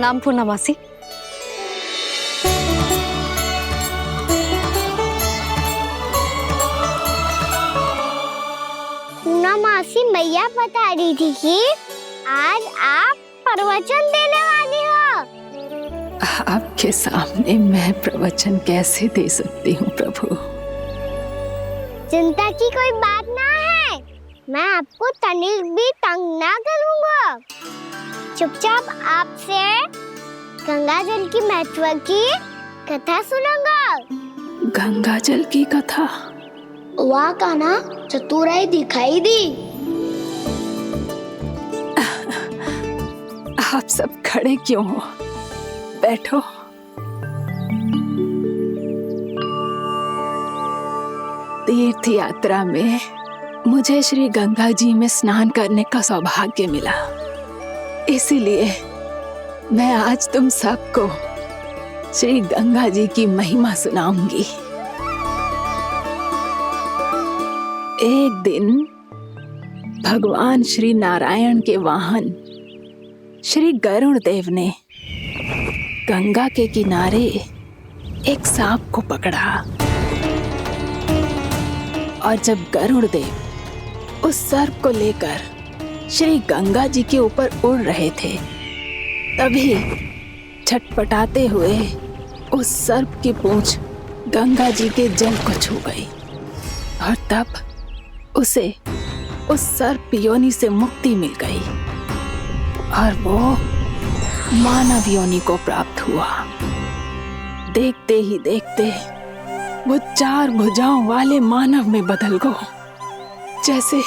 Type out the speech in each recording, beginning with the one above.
प्रणाम पूर्णमासी। पूर्णमासी मैया बता रही थी कि आज आप प्रवचन देने वाली हो। आपके सामने मैं प्रवचन कैसे दे सकती हूँ प्रभु? चिंता की कोई बात ना है, मैं आपको तनिक भी तंग ना करूँगा। चुपचाप आपसे गंगा जल की महत्व की कथा सुनूंगा। गंगा जल की कथा? वाह कान्हा, चतुराई दिखाई दी। आप सब खड़े क्यों हो? बैठो। तीर्थ यात्रा में मुझे श्री गंगा जी में स्नान करने का सौभाग्य मिला, इसीलिए मैं आज तुम सबको श्री गंगा जी की महिमा सुनाऊंगी। एक दिन भगवान श्री नारायण के वाहन श्री गरुड़ देव ने गंगा के किनारे एक सांप को पकड़ा, और जब गरुड़ देव उस सर्प को लेकर श्री गंगा जी के ऊपर उड़ रहे थे, तभी छटपटाते हुए उस सर्प की पूंछ गंगा जी के जल को छू गई, और तब उसे उस सर्प योनि से मुक्ति मिल गई और वो मानव योनि को प्राप्त हुआ। देखते ही देखते वो 4 भुजाओं वाले मानव में बदल गया, जैसे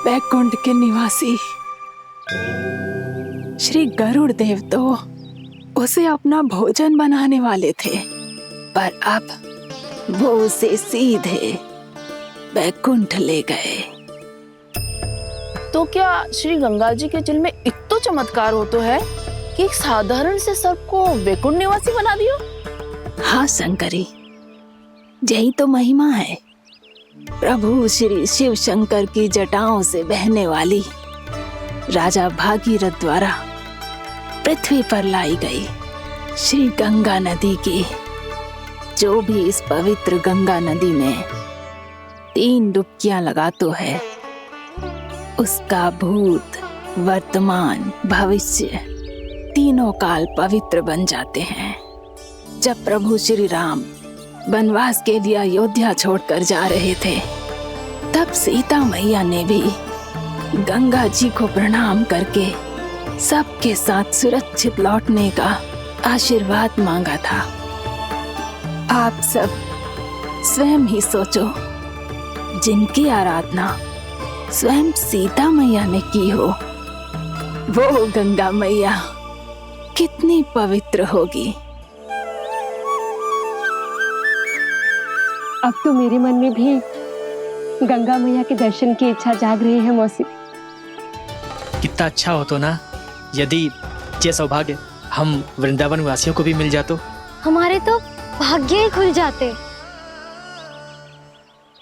वैकुंठ के निवासी। श्री गरुड़ देव तो उसे अपना भोजन बनाने वाले थे, पर अब वो उसे सीधे वैकुंठ ले गए। तो क्या श्री गंगा जी के जल में इतना चमत्कार हो तो है कि एक साधारण से सर्प को वैकुंठ निवासी बना दियो? हाँ शंकरी, यही तो महिमा है। प्रभु श्री शिव शंकर की जटाओं से बहने वाली राजा भागीरथ द्वारा पृथ्वी पर लाई गई श्री गंगा नदी की, जो भी इस पवित्र गंगा नदी में 3 डुबकियां लगातो है, उसका भूत, वर्तमान, भविष्य तीनों काल पवित्र बन जाते हैं। जब प्रभु श्री राम वनवास के लिए अयोध्या छोड़कर जा रहे थे, तब सीता मैया ने भी गंगा जी को प्रणाम करके सबके साथ सुरक्षित लौटने का आशीर्वाद मांगा था। आप सब स्वयं ही सोचो, जिनकी आराधना स्वयं सीता मैया ने की हो, वो गंगा मैया कितनी पवित्र होगी। अब तो मेरे मन में भी गंगा मैया के दर्शन की इच्छा जाग रही है मौसी। कितना अच्छा हो तो ना यदि ये सौभाग्य हम वृंदावन वासियों को भी मिल जातो। हमारे तो भाग्य ही खुल जाते।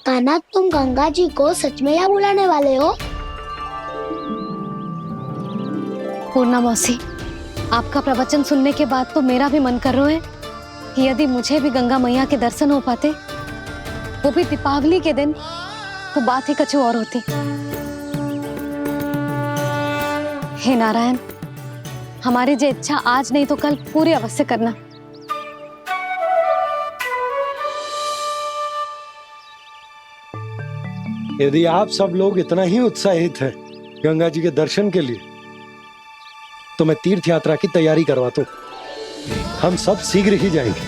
कान्हा, तुम गंगा जी को सच में यहाँ बुलाने वाले हो? पूर्णा मौसी, आपका प्रवचन सुनने के बाद तो मेरा भी मन कर रहा है कि यदि मुझे भी गंगा मैया के दर्शन हो पाते, वो भी दीपावली के दिन, तो बात ही कुछ और होती। हे नारायण, हमारी जो इच्छा आज नहीं तो कल पूरी अवश्य करना। यदि आप सब लोग इतना ही उत्साहित हैं गंगा जी के दर्शन के लिए, तो मैं तीर्थ यात्रा की तैयारी करवाता हूँ। हम सब शीघ्र ही जाएंगे।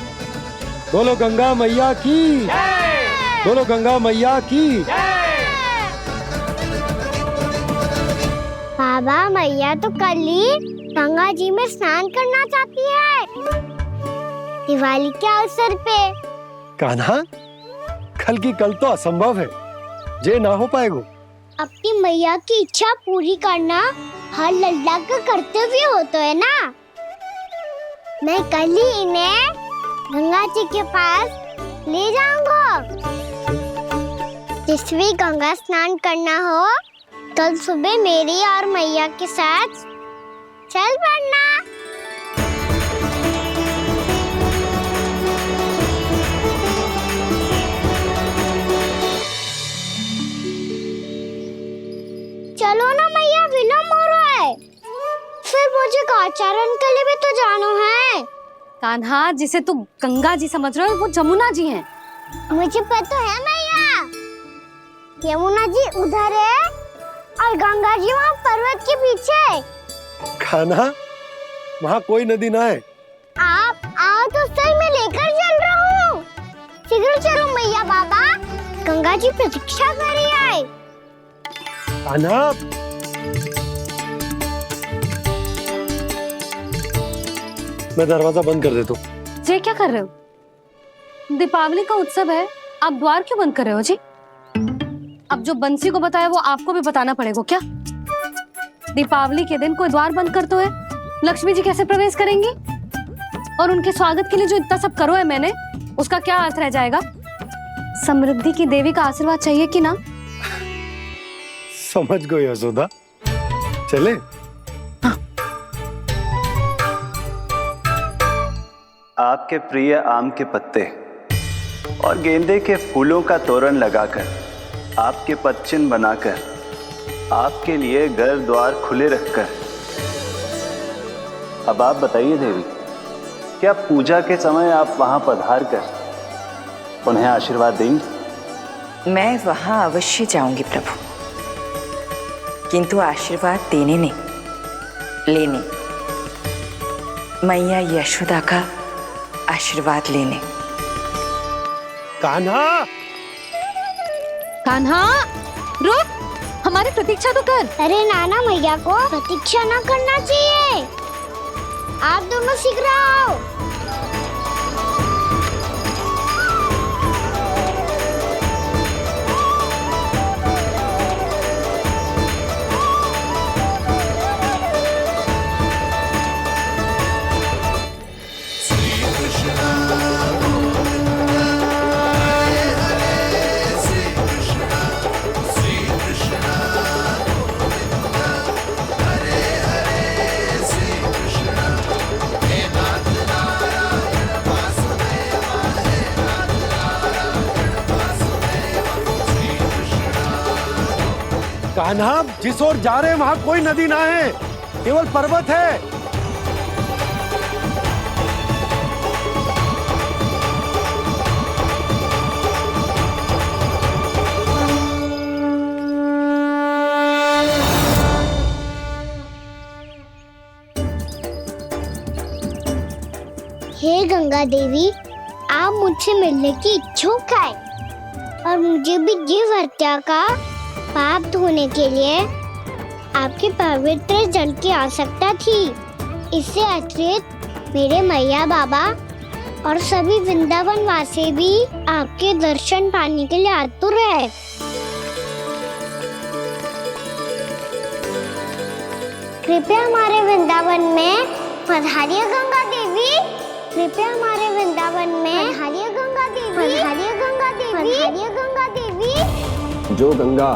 बोलो गंगा मैया की, बोलो गंगा मैया की। बाबा, मैया तो कल ही गंगा जी में स्नान करना चाहती है, दिवाली के अवसर पे। कान्हा, कल की कल तो असंभव है, जे ना हो पाएगा। अपनी मैया की इच्छा पूरी करना हर लल्ला का कर्तव्य होता है ना। मैं कल ही इन्हें गंगा जी के पास ले जाऊंगा। जिस भी गंगा स्नान करना हो, कल सुबह मेरी और मैया के साथ चल पड़ना। कान्हा, जिसे तू गंगा जी समझ रहे हो वो जमुना जी हैं। मुझे पता है मैया, यमुना जी उधर है और गंगा जी वहाँ पर्वत के पीछे। कान्हा, वहाँ कोई नदी ना है। आप आओ तो सही, मैं लेकर चल रहा हूँ। शीघ्र चलो मैया बाबा, गंगा जी प्रतीक्षा कर रही है। कान्हा, मैं दरवाजा बंद कर देता हूँ। ये क्या कर रहे हो? दीपावली का उत्सव है, आप द्वार क्यों बंद कर रहे हो जी? अब जो बंसी को बताया वो आपको भी बताना पड़ेगा क्या? दीपावली के दिन कोई द्वार बंद कर तो है, लक्ष्मी जी कैसे प्रवेश करेंगी? और उनके स्वागत के लिए जो इतना सब करो है मैंने, उसका क्या अर्थ रह जाएगा? समृद्धि की देवी का आशीर्वाद चाहिए कि ना? समझ गई यशोदा, चले। आपके प्रिय आम के पत्ते और गेंदे के फूलों का तोरण लगाकर, आपके पदचिन्ह बनाकर, आपके लिए घर द्वार खुले रखकर, अब आप बताइए देवी, क्या पूजा के समय आप वहां पधार कर उन्हें आशीर्वाद देंगी? मैं वहां अवश्य जाऊंगी प्रभु, किंतु आशीर्वाद देने नहीं, लेने, मैया यशोदा का आशीर्वाद लेने। कान्हा, कान्हा, रुक, हमारी प्रतीक्षा तो कर। अरे नाना, मैया को प्रतीक्षा ना करना चाहिए। आप दोनों शीघ्र आओ। कान्हा, जिस ओर जा रहे हैं वहाँ कोई नदी ना है, केवल पर्वत है। हे गंगा देवी, आप मुझसे मिलने की इच्छुक है और मुझे भी जीव हत्या का पाप धोने के लिए आपके पवित्र जल की आवश्यकता थी। इससे अतिरिक्त मेरे मैया बाबा और सभी वृंदावन वासी भी आपके दर्शन पाने के लिए आतुर है। कृपया हमारे वृंदावन में पधारिए गंगा देवी। कृपया हमारे वृंदावन में पधारिए गंगा देवी। पधारिए गंगा देवी। पधारिए गंगा देवी। जो गंगा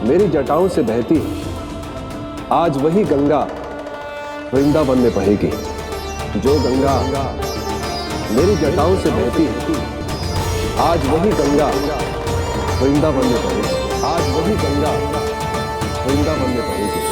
मेरी जटाओं से बहती है, आज वही गंगा वृंदावन में बहेगी। जो गंगा मेरी जटाओं से बहती है, आज वही गंगा वृंदावन में बहेगी। आज वही गंगा वृंदावन में बहेगी।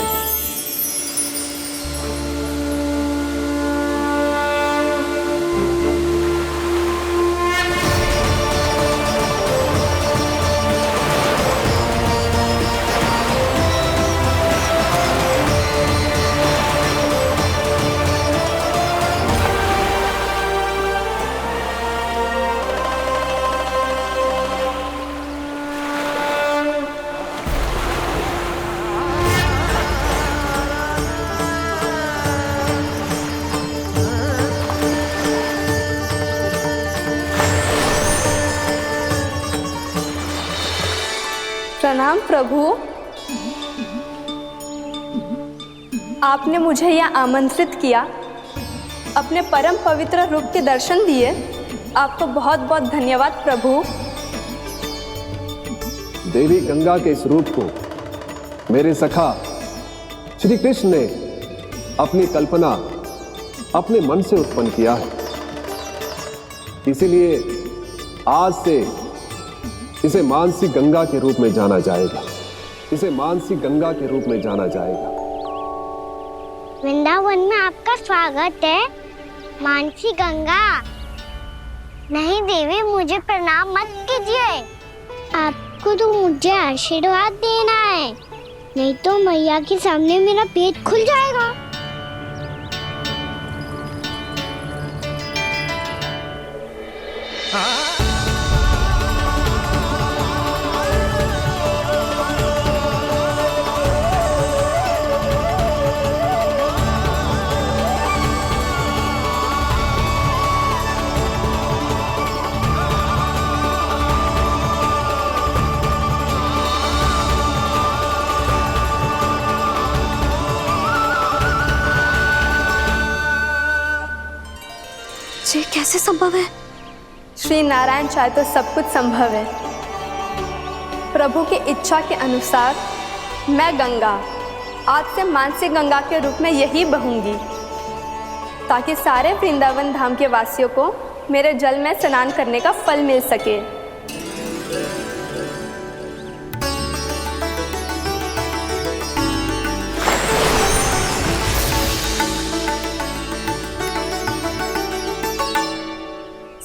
प्रणाम प्रभु, आपने मुझे यहाँ आमंत्रित किया, अपने परम पवित्र रूप के दर्शन दिए, आपको बहुत बहुत धन्यवाद प्रभु। देवी गंगा के इस रूप को मेरे सखा श्री कृष्ण ने अपनी कल्पना अपने मन से उत्पन्न किया है। इसीलिए आज से इसे मानसी गंगा के रूप में जाना जाएगा। इसे मानसी गंगा के रूप में जाना जाएगा। वृंदावन में आपका स्वागत है। मानसी गंगा, नहीं देवी, मुझे प्रणाम मत कीजिए। आपको तो मुझे आशीर्वाद देना है, नहीं तो मैया के सामने मेरा पेट खुल जाएगा। ये कैसे संभव है? श्री नारायण चाहे तो सब कुछ संभव है। प्रभु की इच्छा के अनुसार मैं गंगा आज से मानसी गंगा के रूप में यही बहूंगी, ताकि सारे वृंदावन धाम के वासियों को मेरे जल में स्नान करने का फल मिल सके।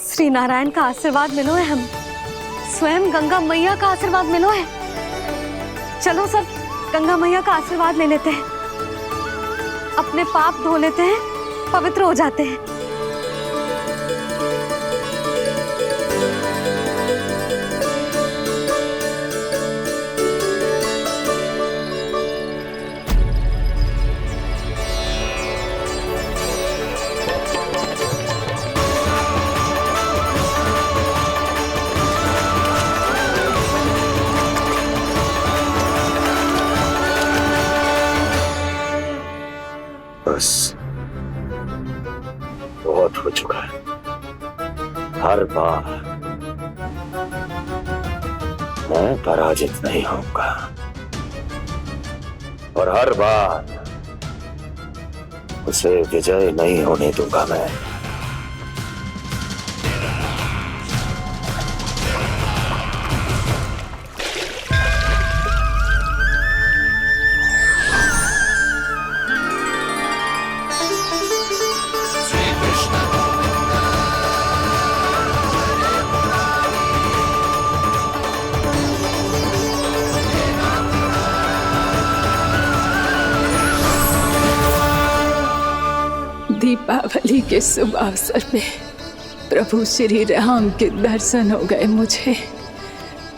श्री नारायण का आशीर्वाद मिलो है, हम स्वयं गंगा मैया का आशीर्वाद मिलो है। चलो सब गंगा मैया का आशीर्वाद ले लेते हैं, अपने पाप धो लेते हैं, पवित्र हो जाते हैं। बस बहुत हो चुका है। हर बार मैं पराजित नहीं होऊंगा और हर बार उसे विजय नहीं होने दूंगा मैं। दीपावली के शुभ अवसर पे प्रभु श्री राम के दर्शन हो गए मुझे।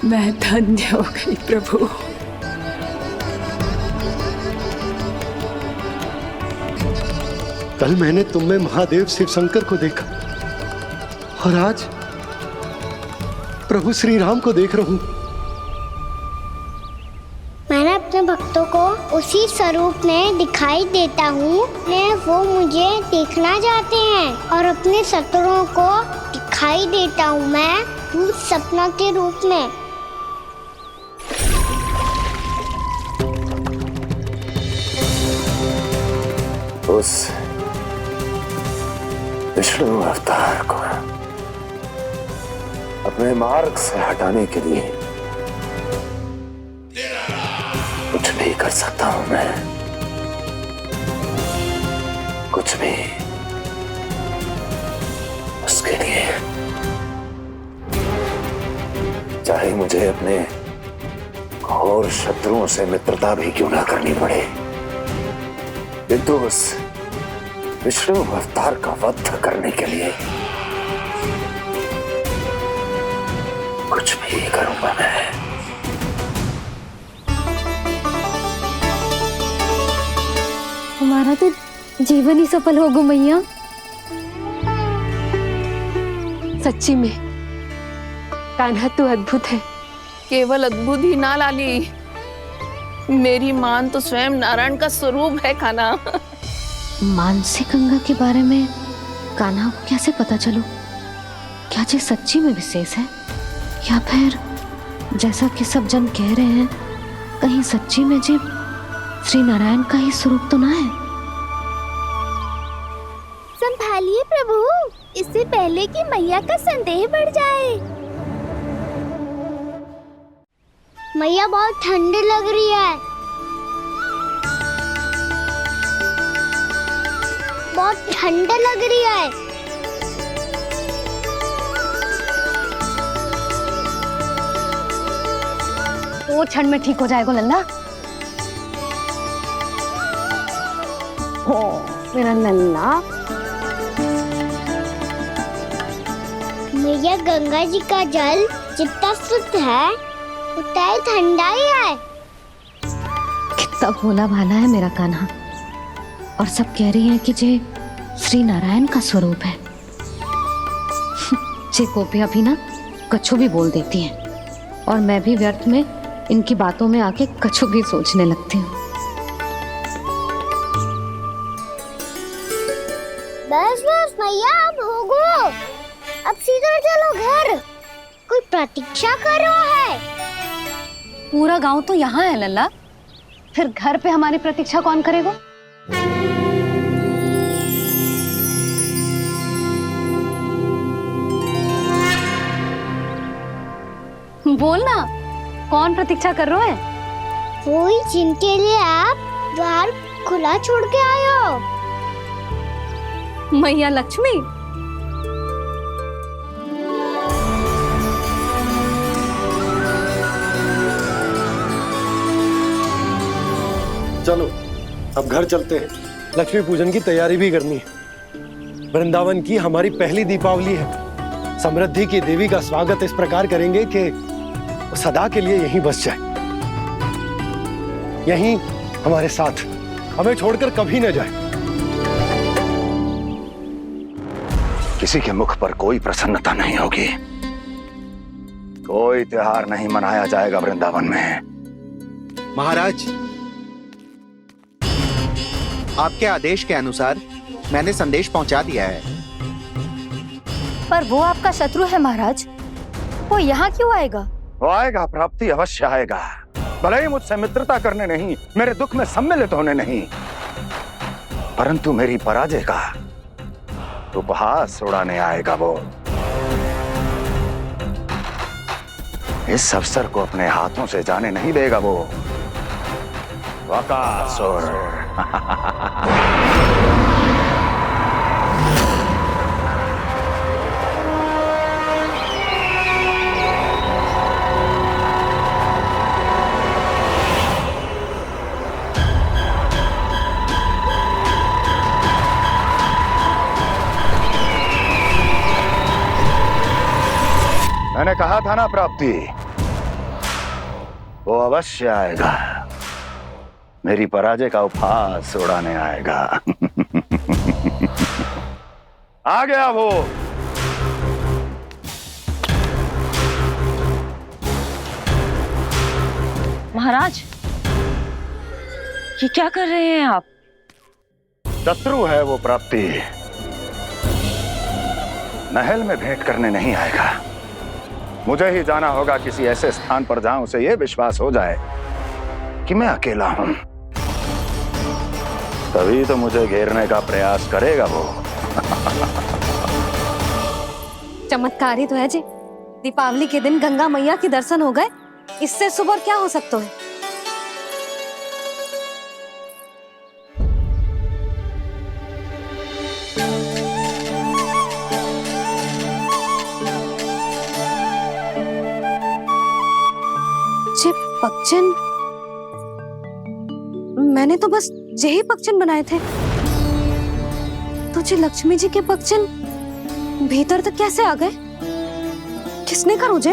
मैं धन्य हो गई प्रभु। कल मैंने तुम में महादेव शिव शंकर को देखा और आज प्रभु श्री राम को देख रहा हूं। मैंने अपने भक्तों को उसी स्वरूप में दिखाई देता हूँ, वो मुझे देखना चाहते हैं और अपने शत्रुओं को दिखाई देता हूँ मैं भूत सपना के रूप में। उस विष्णु अवतार को अपने मार्ग से हटाने के लिए कुछ भी कर सकता हूं मैं, कुछ भी। उसके लिए चाहे मुझे अपने घोर शत्रुओं से मित्रता भी क्यों ना करनी पड़े, किंतु उस विष्णु अवतार का वध करने के लिए कुछ भी करूंगा मैं। हमारा तो जीवन ही सफल होगा मैया। सच्ची में कान्हा तू अद्भुत है। केवल अद्भुत ही ना लाली, मेरी मान तो स्वयं नारायण का स्वरूप है कान्हा। मानसी गंगा के बारे में कान्हा को कैसे पता चलो? क्या ये सच्ची में विशेष है या फिर जैसा कि सब जन कह रहे हैं, कहीं सच्ची में जी श्री नारायण का ही स्वरूप तो ना है? संभालिए प्रभु, इससे पहले कि मैया का संदेह बढ़ जाए। मैया बहुत ठंडी लग रही है, बहुत ठंडा लग रही है। 2 क्षण में ठीक हो जाएगा लल्ला। हो मेरा लल्ला। मैया गंगा जी का जल जितना शुद्ध है उतना ही ठंडा ही है। कितना भोला भाला है मेरा कान्हा। और सब कह रही हैं कि ये श्री नारायण का स्वरूप है। जे गोपियां भी ना कछु भी बोल देती हैं और मैं भी व्यर्थ में इनकी बातों में आके कछु भी सोचने लगती हूँ। बस बस मैया, अब होगो, अब सीधा चलो घर। कोई प्रतीक्षा कर रहा है। पूरा गांव तो यहाँ है लल्ला, फिर घर पे हमारी प्रतीक्षा कौन करेगा? बोल ना, कौन प्रतीक्षा कर रहे हैं? वही जिनके लिए आप द्वार खुला छोड़ के आए हो। मैया लक्ष्मी। चलो अब घर चलते हैं। लक्ष्मी पूजन की तैयारी भी करनी है। वृंदावन की हमारी पहली दीपावली है। समृद्धि की देवी का स्वागत इस प्रकार करेंगे कि सदा के लिए यहीं बस जाए, यहीं हमारे साथ, हमें छोड़कर कभी न जाए। किसी के मुख पर कोई प्रसन्नता नहीं होगी, कोई त्योहार नहीं मनाया जाएगा वृंदावन में। महाराज, आपके आदेश के अनुसार मैंने संदेश पहुंचा दिया है। पर वो आपका शत्रु है महाराज, वो यहाँ क्यों आएगा? वो आएगा, प्राप्ति अवश्य आएगा। भले ही मुझसे मित्रता करने नहीं, मेरे दुख में सम्मिलित होने नहीं, परंतु मेरी पराजय का उपहास उड़ाने आएगा वो। इस अवसर को अपने हाथों से जाने नहीं देगा वो। वकासुर। मैंने कहा था ना प्राप्ति, वो अवश्य आएगा, मेरी पराजय का उपहास उड़ाने आएगा। आ गया वो। महाराज, ये क्या कर रहे हैं आप? शत्रु है वो प्राप्ति, महल में भेंट करने नहीं आएगा। मुझे ही जाना होगा किसी ऐसे स्थान पर जहां उसे यह विश्वास हो जाए कि मैं अकेला हूं, तभी तो मुझे घेरने का प्रयास करेगा वो। चमत्कार ही तो है जी। दीपावली के दिन गंगा मैया के दर्शन हो गए, इससे सुपर क्या हो सकता है? पक्षन, मैंने तो बस यही पक्षन बनाए थे। तुझे लक्ष्मी जी के पक्षन भीतर तक कैसे आ गए? किसने कर मुझे?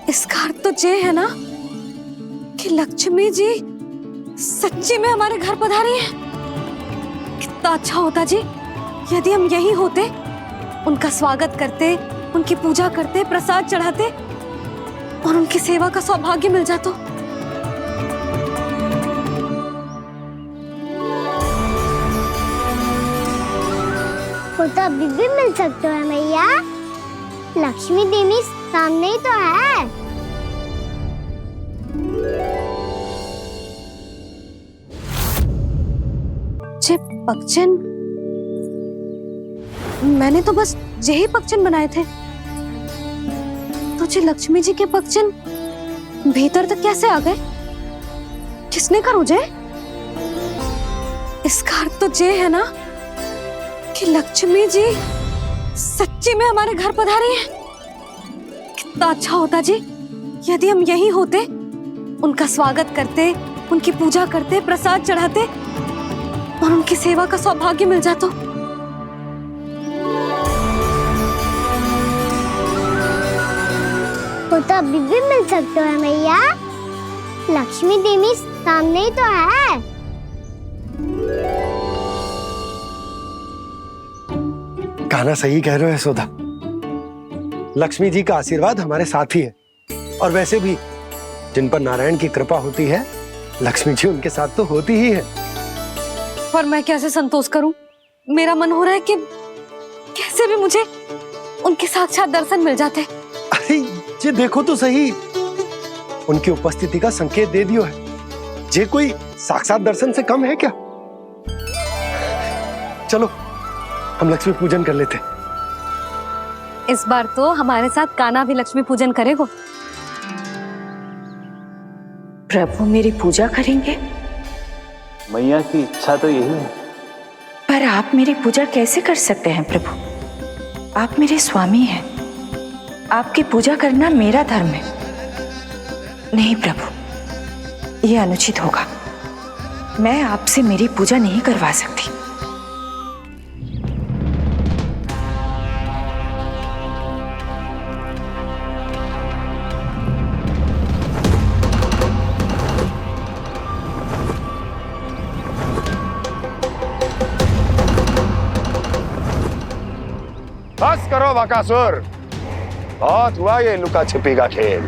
इसका अर्थ तो ये है ना कि लक्ष्मी जी सच्ची में हमारे घर पधारी है। कितना अच्छा होता जी यदि हम यही होते, उनका स्वागत करते, उनकी पूजा करते, प्रसाद चढ़ाते और उनकी सेवा का सौभाग्य मिल जाता। वो तो अभी भी मिल सकता है मैया, लक्ष्मी देवी सामने ही तो है। पक्षन, मैंने तो बस यही पक्षन बनाए थे। तुझे लक्ष्मी जी के पक्षन भीतर तक कैसे आ गए? किसने कर मुझे? इसका अर्थ तो ये है ना कि लक्ष्मी जी सच्ची में हमारे घर पधारी हैं। कितना अच्छा होता जी यदि हम यहीं होते, उनका स्वागत करते, उनकी पूजा करते, प्रसाद चढ़ाते और उनकी सेवा का सौभाग्य मिल जाता। वो तो अभी भी मिल सकते हैं मैया, लक्ष्मी देवी सामने ही तो है। कान्हा सही कह रहे हो यशोदा, लक्ष्मी जी का आशीर्वाद हमारे साथ ही है। और वैसे भी जिन पर नारायण की कृपा होती है, लक्ष्मी जी उनके साथ तो होती ही है। पर मैं कैसे संतोष करूं? मेरा मन हो रहा है कि कैसे भी मुझे उनके साक्षात दर्शन मिल जाते। अरे ये देखो तो सही, उनकी उपस्थिति का संकेत दे दियो है। ये कोई साक्षात दर्शन से कम है क्या? चलो हम लक्ष्मी पूजन कर लेते। इस बार तो हमारे साथ कान्हा भी लक्ष्मी पूजन करेगा। प्रभु मेरी पूजा करेंगे? मैया की इच्छा तो यही है। पर आप मेरी पूजा कैसे कर सकते हैं प्रभु? आप मेरे स्वामी हैं, आपकी पूजा करना मेरा धर्म है। नहीं प्रभु, यह अनुचित होगा। मैं आपसे मेरी पूजा नहीं करवा सकती। बस करो बकासुर, बहुत हुआ ये लुका छिपी का खेल।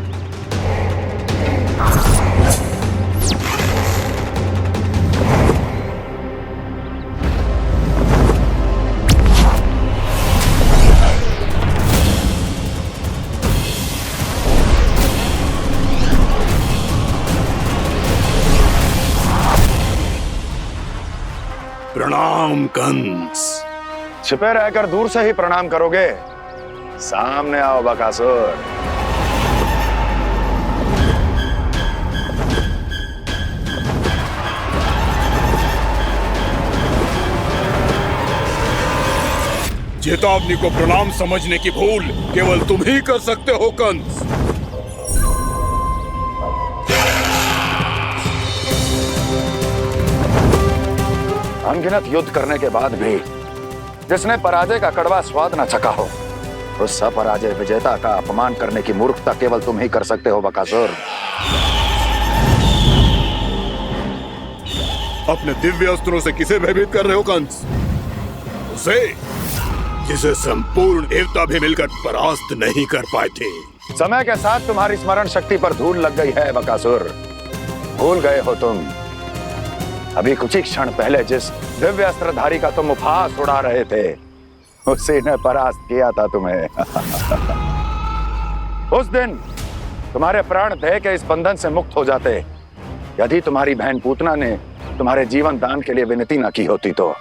प्रणाम कंस। छिपे रहकर दूर से ही प्रणाम करोगे? सामने आओ बकासुर। चेतावनी को प्रणाम समझने की भूल केवल तुम ही कर सकते हो कंस। अनगिनत युद्ध करने के बाद भी जिसने पराजय का कड़वा स्वाद न चखा हो, उस अपराजय विजेता का अपमान करने की मूर्खता केवल तुम ही कर सकते हो बकासुर। अपने दिव्य अस्त्रों से किसे भयभीत कर रहे हो कंस? उसे जिसे संपूर्ण देवता भी मिलकर परास्त नहीं कर पाए थे। समय के साथ तुम्हारी स्मरण शक्ति पर धूल लग गई है बकासुर। भूल गए हो तुम अभी कुछ ही क्षण पहले जिस दिव्य अस्त्रधारी का तुम उपहास उड़ा रहे थे, उसी ने परास्त किया था तुम्हें। उस दिन तुम्हारे प्राण देह के इस बंधन से मुक्त हो जाते यदि तुम्हारी बहन पूतना ने तुम्हारे जीवन दान के लिए विनती न की होती तो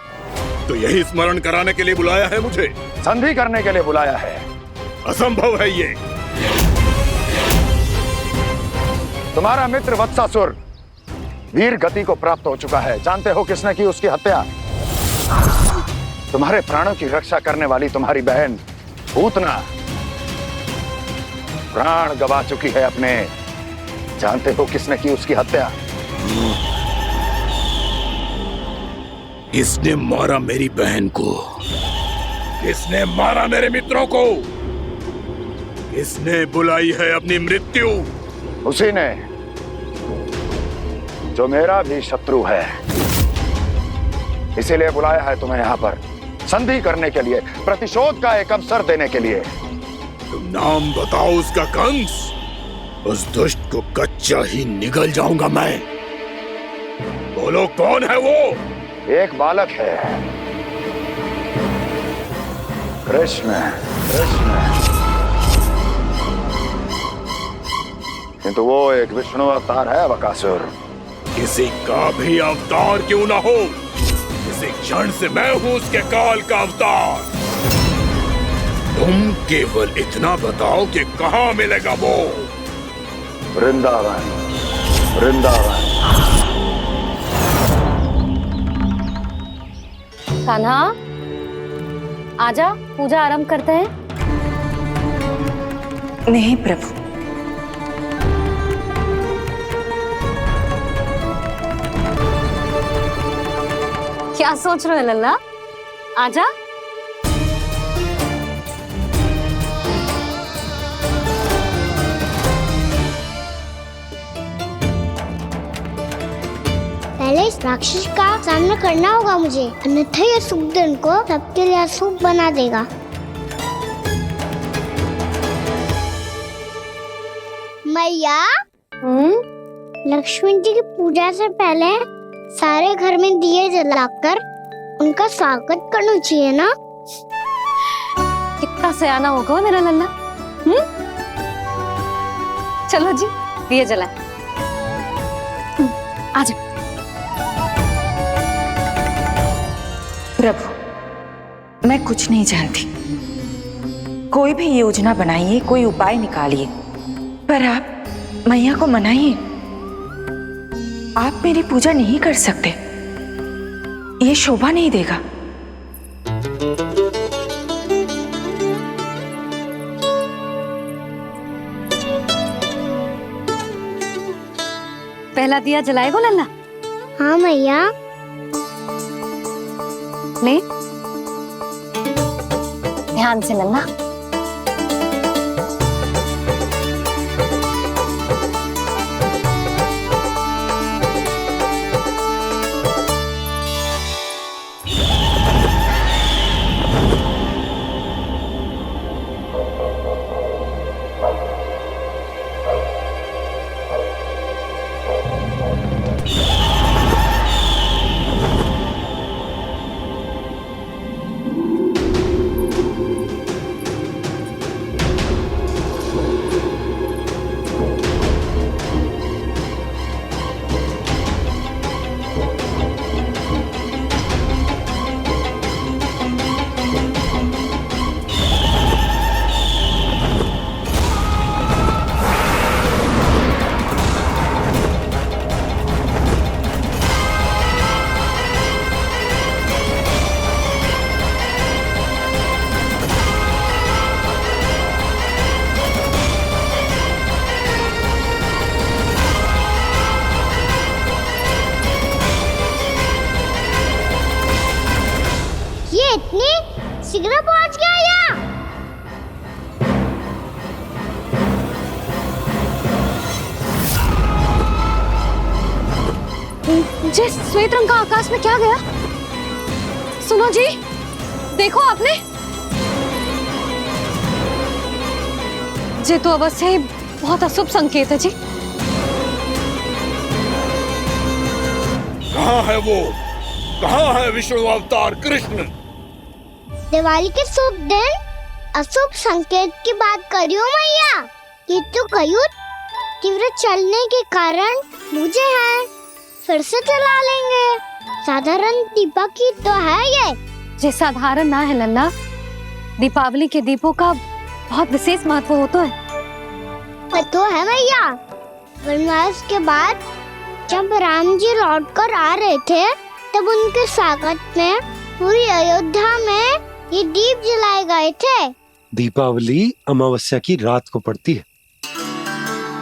यही स्मरण कराने के लिए बुलाया है मुझे? संधि करने के लिए बुलाया है। असंभव है ये। तुम्हारा मित्र वत्सासुर वीर गति को प्राप्त हो चुका है। जानते हो किसने की उसकी हत्या? तुम्हारे प्राणों की रक्षा करने वाली तुम्हारी बहन पूतना प्राण गवा चुकी है अपने। जानते हो किसने की उसकी हत्या? किसने मारा मेरी बहन को? किसने मारा मेरे मित्रों को? किसने बुलाई है अपनी मृत्यु? उसी ने जो मेरा भी शत्रु है। इसीलिए बुलाया है तुम्हें यहाँ पर संधि करने के लिए, प्रतिशोध का एक अवसर देने के लिए। तुम नाम बताओ उसका कंस। उस दुष्ट को कच्चा ही निगल जाऊंगा मैं। बोलो कौन है वो? एक बालक है, कृष्ण। किंतु वो एक विष्णु अवतार है बकासुर। किसी का भी अवतार क्यों ना हो, इसी क्षण से मैं हूं उसके काल का अवतार। तुम केवल इतना बताओ कि कहां मिलेगा वो? वृंदावन। वृंदावन। कान्हा, आजा, पूजा आरंभ करते हैं। नहीं प्रभु, क्या सोच रहे हो लल्ला? आजा। पहले इस राक्षस का सामना करना होगा मुझे, अन्यथा ये शुभ दिन को सबके लिए अशुभ बना देगा। मैया, लक्ष्मी जी की पूजा से पहले सारे घर में दिए जलाकर उनका स्वागत करना चाहिए ना? कितना सयाना होगा मेरा लल्ला। चलो जी, दिए जलाए। आजा। प्रभु, मैं कुछ नहीं जानती। कोई भी योजना बनाइए, कोई उपाय निकालिए, पर आप मैया को मनाइए। आप मेरी पूजा नहीं कर सकते, ये शोभा नहीं देगा। पहला दिया जलाएगो लल्ला? हाँ मैया। ले, ध्यान से लल्ला। इतनी शीघ्र पहुंच गया यहाँ? जी, श्वेत रंग का आकाश में क्या गया? सुनो जी, देखो आपने। जी तो अवश्य ही बहुत अशुभ संकेत है जी। कहाँ है वो? कहाँ है विष्णु अवतार कृष्ण? दिवाली के शुभ दिन अशुभ संकेत की बात कर रही हूँ मैया। ये तो कयूर तीव्र चलने के कारण मुझे है, फिर से चला लेंगे। साधारण दीपक ही तो है ये। साधारण ना है लल्ला, दीपावली के दीपों का बहुत विशेष महत्व होता है। तो है मैया, वनवास के बाद जब राम जी लौट कर आ रहे थे तब उनके स्वागत में पूरी अयोध्या में ये दीप जलाए गए थे। दीपावली अमावस्या की रात को पड़ती है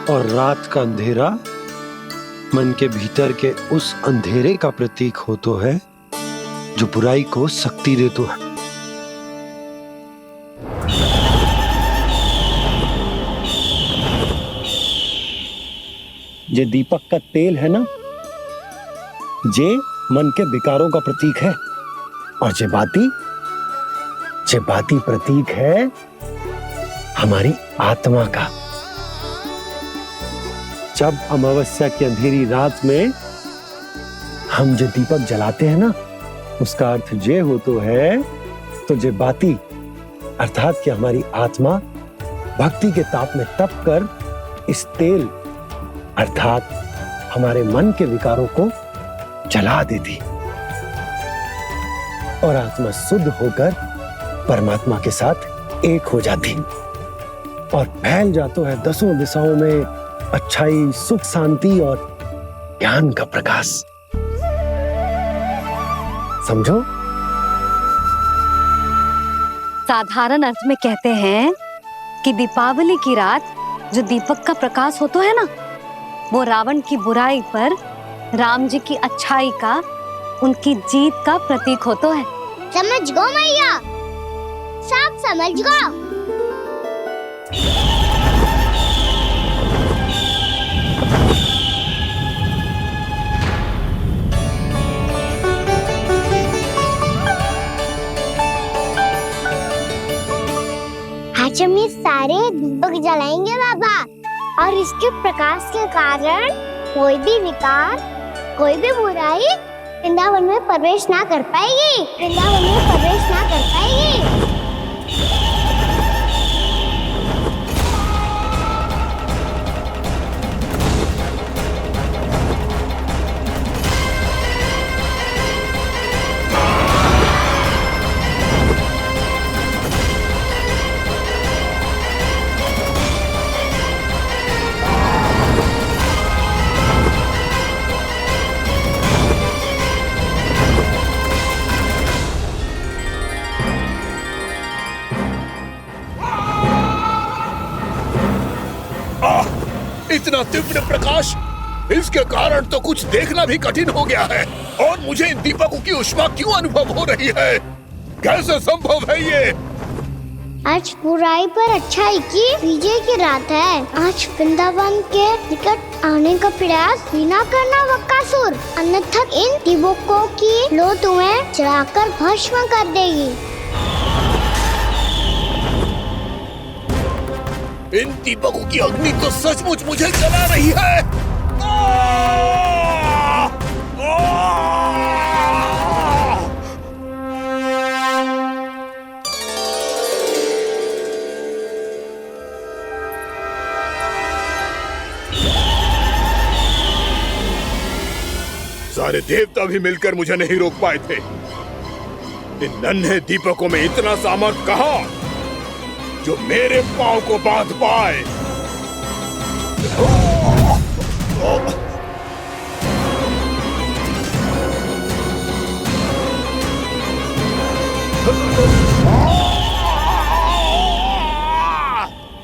और रात का अंधेरा मन के भीतर के उस अंधेरे का प्रतीक हो तो है जो बुराई को शक्ति दे तो है। ये दीपक का तेल है ना, जे मन के विकारों का प्रतीक है, और जे बाती प्रतीक है हमारी आत्मा का। जब अमावस्या की अंधेरी रात में हम जो दीपक जलाते हैं ना, उसका अर्थ ये हो तो है, तो जे बाती अर्थात कि हमारी आत्मा भक्ति के ताप में तप कर इस तेल अर्थात हमारे मन के विकारों को जला देती और आत्मा शुद्ध होकर परमात्मा के साथ एक हो जाती और फैल जाता है दसों दिशाओं में अच्छाई, सुख, शांति और ज्ञान का प्रकाश। समझो? साधारण अर्थ में कहते हैं कि दीपावली की रात जो दीपक का प्रकाश होता है ना, वो रावण की बुराई पर राम जी की अच्छाई का, उनकी जीत का प्रतीक होता है। समझ गो मैया, सब समझ गो। आज हम ये सारे दीपक जलाएंगे बाबा, और इसके प्रकाश के कारण कोई भी विकार, कोई भी बुराई वृंदावन में प्रवेश ना कर पाएगी, वृंदावन में प्रवेश ना कर पाएगी। इतना तीव्र प्रकाश, इसके कारण तो कुछ देखना भी कठिन हो गया है। और मुझे इन दीपकों की ऊष्मा क्यों अनुभव हो रही है? कैसे संभव है ये? आज बुराई पर अच्छाई की विजय की रात है। आज वृंदावन के निकट आने का प्रयास भी ना करना बकासुर, अन्यथा इन दीपकों की लो तुम्हें जलाकर भस्म कर देगी। इन दीपकों की अग्नि तो सचमुच मुझे जला रही है। सारे देवता भी मिलकर मुझे नहीं रोक पाए थे। इन नन्हे दीपकों में इतना सामर्थ्य कहां जो मेरे पांव को बांध पाए।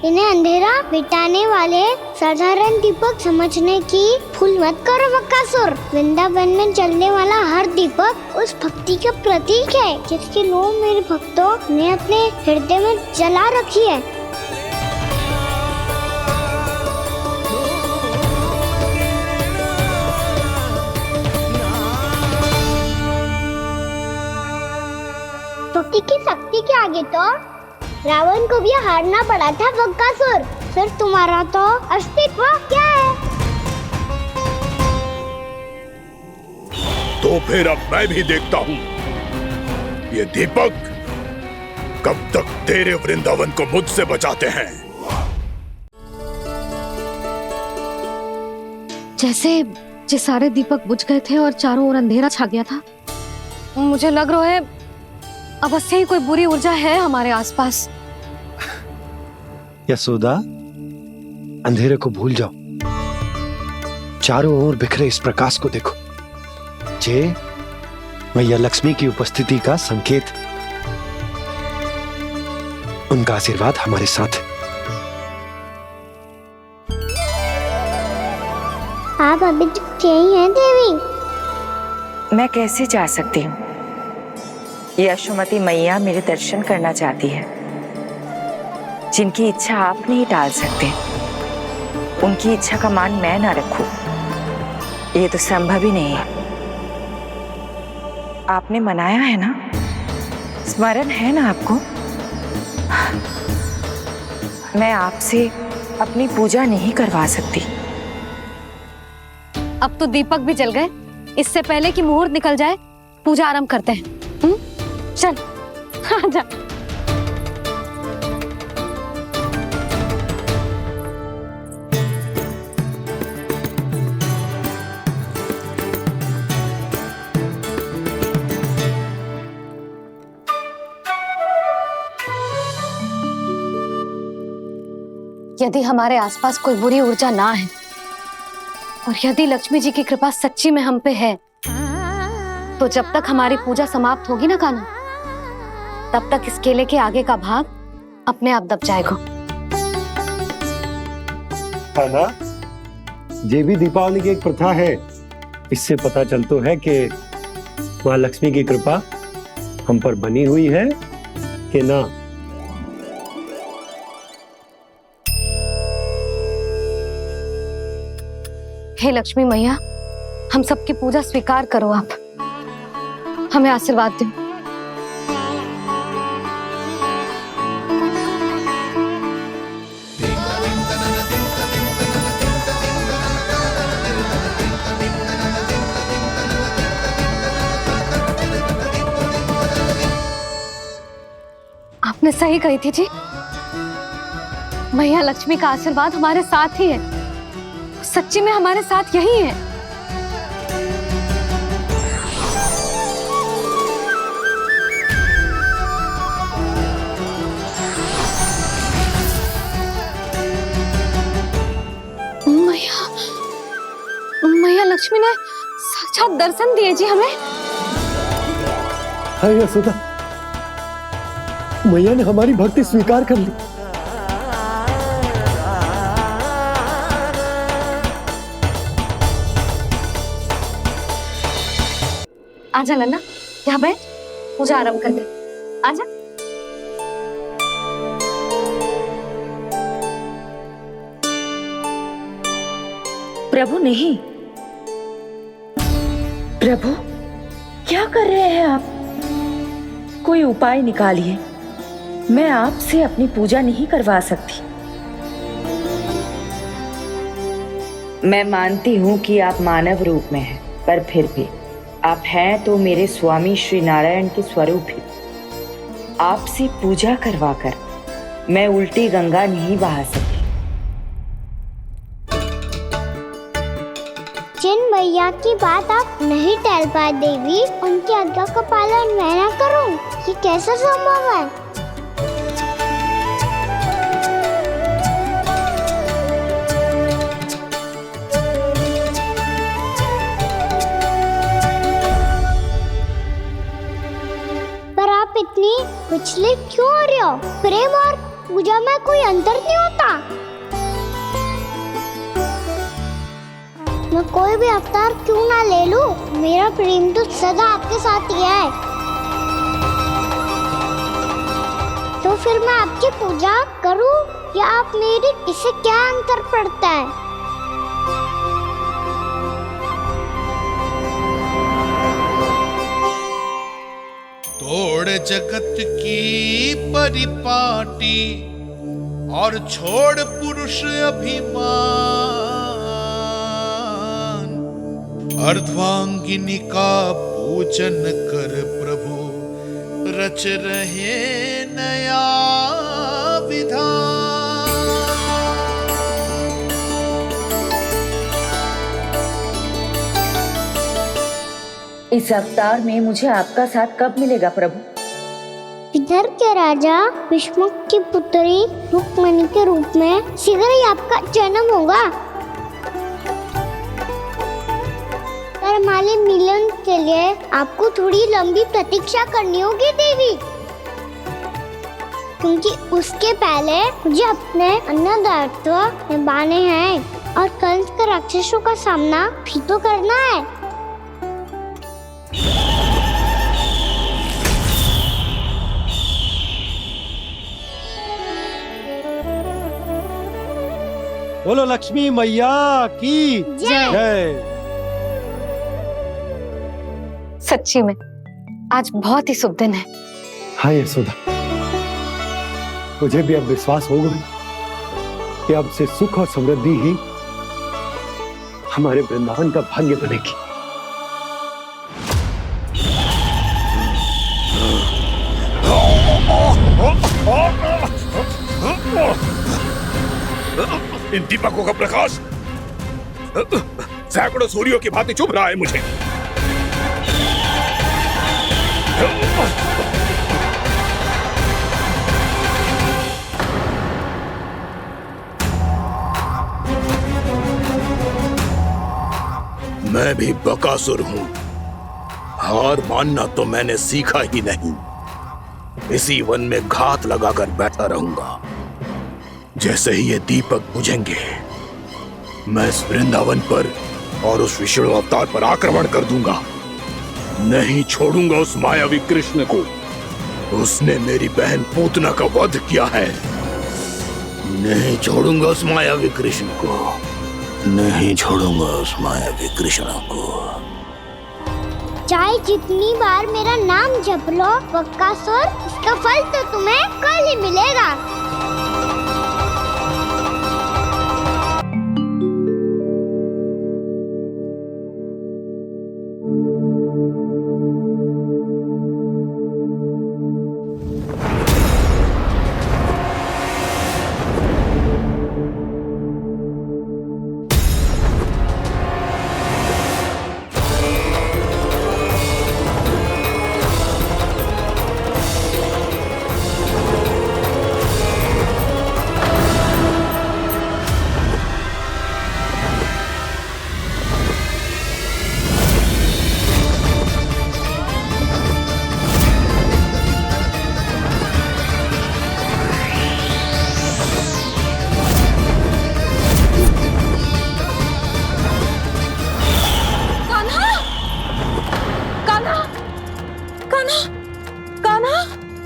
इन्हें अंधेरा मिटाने वाले साधारण दीपक समझने की भूल मत करो बकासुर। वृंदावन में जलने वाला हर दीपक उस भक्ति का प्रतीक है जिसकी लो मेरे भक्तों ने अपने हृदय में जला रखी है। भक्ति की शक्ति के आगे तो रावण को भी हारना पड़ा था बकासुर। फिर तुम्हारा तो अस्तित्व क्या है? तो फिर अब मैं भी देखता हूँ ये दीपक कब तक तेरे वृंदावन को मुझसे बचाते हैं। जैसे ये सारे दीपक बुझ गए थे और चारों ओर अंधेरा छा गया था, मुझे लग रहा है अवश्य ही कोई बुरी ऊर्जा है हमारे आसपास। यशोदा, अंधेरे को भूल जाओ, चारों ओर बिखरे इस प्रकाश को देखो। जे मैया लक्ष्मी की उपस्थिति का संकेत, उनका आशीर्वाद हमारे साथ है। आप अभी तक यही हैं देवी? मैं कैसे जा सकती हूँ? यशोमती मैया मेरे दर्शन करना चाहती है। जिनकी इच्छा आप नहीं टाल सकते, उनकी इच्छा का मान मैं ना रखूं, ये तो संभव ही नहीं है। आपने मनाया है ना, स्मरण है ना आपको? मैं आपसे अपनी पूजा नहीं करवा सकती। अब तो दीपक भी जल गए, इससे पहले कि मुहूर्त निकल जाए पूजा आरंभ करते हैं। चल आजा। यदि हमारे आसपास कोई बुरी ऊर्जा ना है और यदि लक्ष्मी जी की कृपा सच्ची में हम पे है, तो जब तक हमारी पूजा समाप्त होगी ना कान्हा, तब तक इस केले के आगे का भाग अपने आप दब जाएगा। है ना? ये भी दीपावली की एक प्रथा है। इससे पता चलता है कि माँ लक्ष्मी की कृपा हम पर बनी हुई है कि ना। हे लक्ष्मी मैया, हम सबकी पूजा स्वीकार करो, आप हमें आशीर्वाद दो। आपने सही कही थी जी, मैया लक्ष्मी का आशीर्वाद हमारे साथ ही है, सच्ची में हमारे साथ यही है। मैया लक्ष्मी ने साक्षात दर्शन दिए जी हमें। हाय यशोदा, मैया ने हमारी भक्ति स्वीकार कर ली। आजा लन्ना, यहाँ बैठ, पूजा आरंभ कर दे। आजा। प्रभु नहीं, प्रभु क्या कर रहे हैं आप? कोई उपाय निकालिए, मैं आपसे अपनी पूजा नहीं करवा सकती। मैं मानती हूँ कि आप मानव रूप में हैं, पर फिर भी आप हैं तो मेरे स्वामी श्री नारायण के स्वरूप ही। आपसे पूजा करवाकर मैं उल्टी गंगा नहीं बहा सकी। जिन मैया की बात आप नहीं टाल पाए देवी, उनकी आज्ञा का पालन मैं ना करूं, ये कैसा संभव है? पर आप इतनी विचलित क्यों हो रहे हो? प्रेम और पूजा में कोई अंतर नहीं होता। मैं कोई भी अवतार क्यों ना ले लूं, मेरा प्रेम तो सदा आपके साथ ही है। तो फिर मैं आपकी पूजा करूं या आप मेरी, इससे क्या अंतर पड़ता है? तोड़ जगत की परिपाटी और छोड़ पुरुष अभिमान, अर्धांगिनी का पूजन कर प्रभु रच रहे नया विधान। इस अवतार में मुझे आपका साथ कब मिलेगा प्रभु? इधर के राजा भीष्मक की पुत्री रुक्मणी के रूप में शीघ्र ही आपका जन्म होगा। हमारे मिलन के लिए आपको थोड़ी लंबी प्रतीक्षा करनी होगी देवी, क्योंकि उसके पहले मुझे अपने अन्य दायित्व निभाने हैं और कंस के राक्षसों का सामना भी तो करना है। बोलो लक्ष्मी मैया की जय। सच्ची में आज बहुत ही शुभ दिन है। हाँ यशोदा, मुझे भी अब विश्वास हो गया कि अब से सुख और समृद्धि ही हमारे वृंदावन का भाग्य बनेगी। इन दीपकों का प्रकाश सैकड़ों सूर्यों की भांति चुभ रहा है मुझे। मैं भी बकासुर हूं, हार मानना तो मैंने सीखा ही नहीं। इसी वन में घात लगाकर बैठा रहूंगा। जैसे ही ये दीपक बुझेंगे, मैं इस वृंदावन पर और उस विष्णु अवतार पर आक्रमण कर दूंगा। नहीं छोड़ूंगा उस मायावी कृष्ण को। उसने मेरी बहन पूतना का वध किया है। नहीं छोड़ूंगा उस मायावी कृष्ण को। नहीं छोड़ूंगा उस मायावी कृष्ण को। चाहे जितनी बार मेरा नाम जप लो बक्कासुर, इसका फल तो तुम्हें कल ही मिलेगा।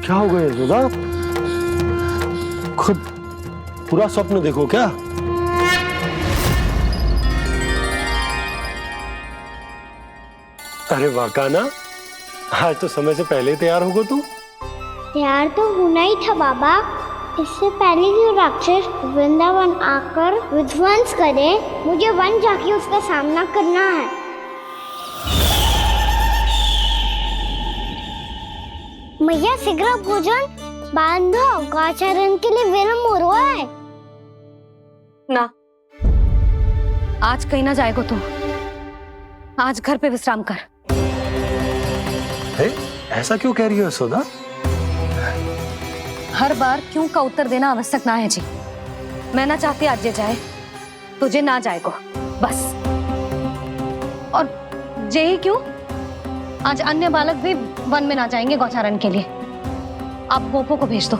क्या हो गया यशोदा? खुद पूरा स्वप्न देखो क्या? अरे वाह कान्हा, आज तो समय से पहले ही तैयार होगा तू। तैयार तो होना ही था बाबा। इससे पहले कि राक्षस वृंदावन आकर विध्वंस करे, मुझे वन जाके उसका सामना करना है। मैया शीघ्र भोजन बांधो, गौचरण के लिए विलंब हो रहा है। ना, आज कहीं ना जाएगो तुम। आज घर पे विश्राम कर। ऐसा क्यों कह रही हो यशोदा? हर बार क्यों का उत्तर देना आवश्यक ना है जी। मैं ना चाहती आज ये जाए, तुझे ना जाएगो बस। और जे ही क्यों, आज अन्य बालक भी वन में ना जाएंगे गौचारण के लिए। आप गोपो को भेज दो।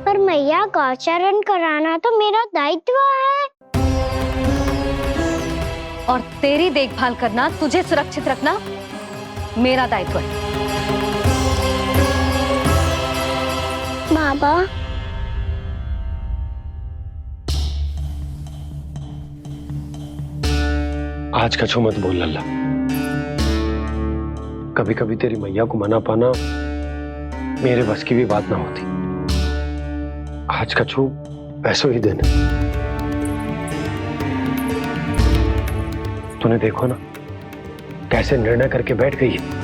पर मैया गौचरण कराना तो मेरा दायित्व है। और तेरी देखभाल करना, तुझे सुरक्षित रखना मेरा दायित्व है। बाबा, आज कछु मत बोल लल्ला। कभी कभी तेरी मैया को मना पाना मेरे बस की भी बात ना होती। आज कछु ऐसो ही दिन है। तूने देखो ना कैसे निर्णय करके बैठ गई है।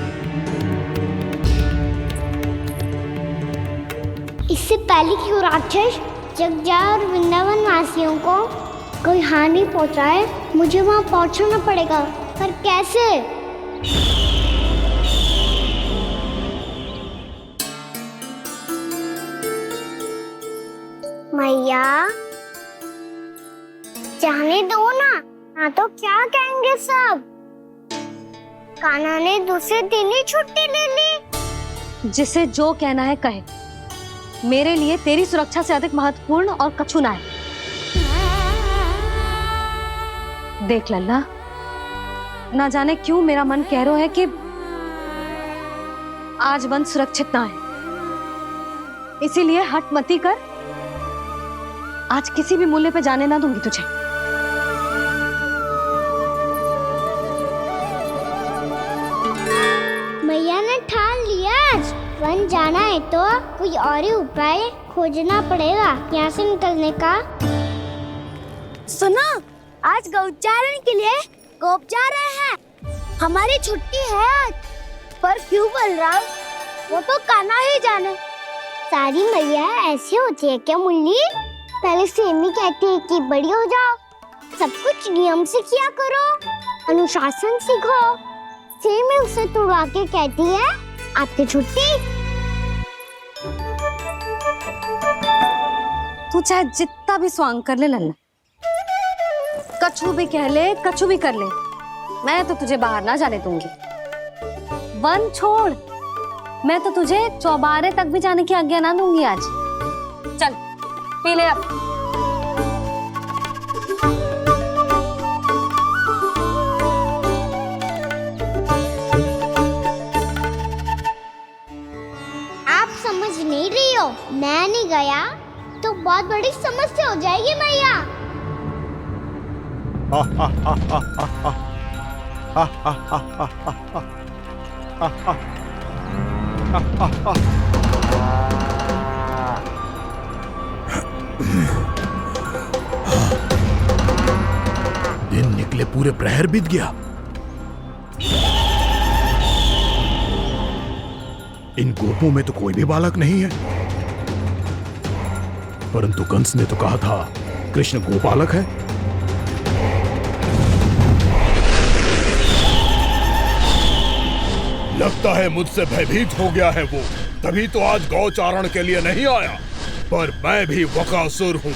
इससे पहले कि वो राक्षस जगजा और वृंदावन वासियों को कोई हानि पहुंचाए, मुझे वहां पहुंचना पड़ेगा। पर कैसे? मैया, जाने दो ना, हाँ तो क्या कहेंगे सब। कान्हा ने दूसरे दिन ही छुट्टी ले ली। जिसे जो कहना है कहे। मेरे लिए तेरी सुरक्षा से अधिक महत्वपूर्ण और कछु ना है। देख लल्ला, ना जाने क्यों मेरा मन कह रहा है कि आज वन सुरक्षित ना है। इसीलिए हट मती कर। आज किसी भी मूल्य पे जाने ना दूंगी तुझे। मैया ने ठान लिया, आज वन जाना है तो कोई और ही उपाय खोजना पड़ेगा यहाँ से निकलने का। सुनो, आज गौचारण के लिए गोप जा रहे हैं। हमारी छुट्टी है आज। पर क्यों बलराम? वो तो कान्हा ही जाने। सारी मैया ऐसी होती है क्या मुन्नी? पहले सेमी कहती है कि बड़ी हो जाओ, सब कुछ नियम से किया करो, अनुशासन सीखो। सेमी उसे तुड़वा के कहती है आपकी छुट्टी। तू चाहे जितना भी स्वांग कर ले लल्ला, कछु भी कह ले, कछु भी कर ले, मैं तो तुझे बाहर ना जाने दूंगी। वन छोड़, मैं तो तुझे चौबारे तक भी जाने की आज्ञा ना दूंगी आज। चल पी ले अब। आप समझ नहीं रही हो, मैं नहीं गया तो बहुत बड़ी समस्या हो जाएगी मैया। दिन निकले पूरे प्रहर बीत गया। इन गोपों में तो कोई भी बालक नहीं है, परंतु कंस ने तो कहा था कृष्ण गोपालक है। लगता है मुझसे भयभीत हो गया है वो, तभी तो आज गौचारण के लिए नहीं आया। पर मैं भी बकासुर हूँ,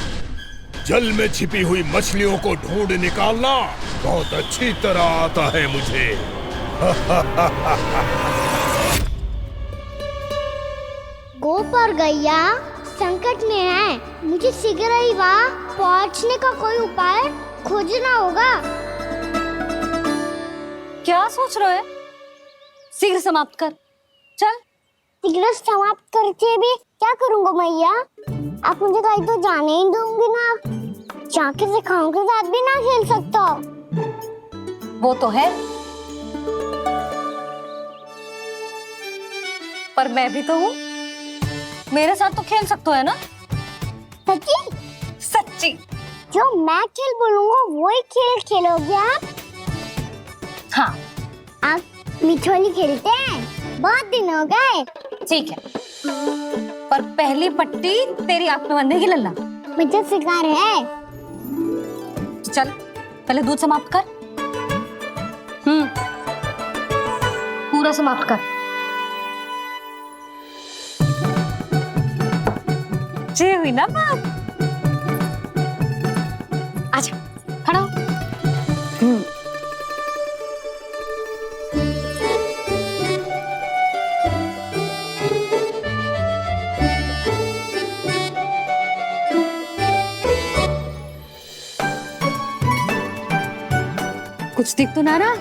जल में छिपी हुई मछलियों को ढूंढ निकालना बहुत अच्छी तरह आता है मुझे। गोप और गैया संकट में है, मुझे शीघ्र ही वहाँ पहुँचने का कोई उपाय खोजना होगा। क्या सोच रहे हो? शीघ्र समाप्त कर, चल। शीघ्र समाप्त करके भी क्या करूँगा मैया? आप मुझे कहीं तो जाने ही दूंगी ना, जाके सिखाओं के साथ भी ना खेल सकता। वो तो है, पर मैं भी तो हूँ, मेरे साथ तो खेल सकते हो है ना? सच्ची? सच्ची। जो मैं खेल बोलूँगा वही खेल खेलोगे आप? हाँ। आप मिठोली खेलते हैं? बहुत दिन हो गए। ठीक है, पर पहली पट्टी तेरी आंख में बांधने की लल्ला। मुझे शिकार है। चल पहले दूध समाप्त कर। पूरा समाप्त कर। जे हुई ना बात। आजा, खड़ा हो। कुछ दिख तो ना रहा।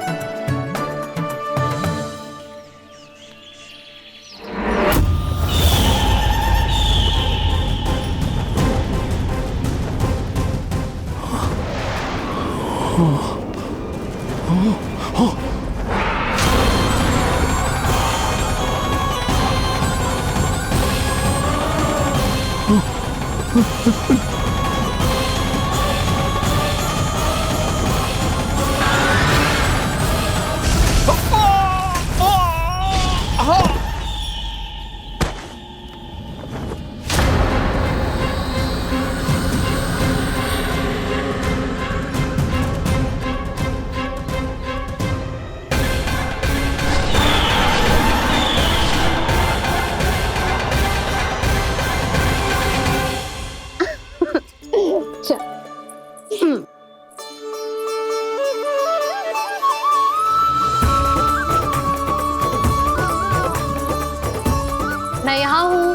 मैं यहाँ हूँ।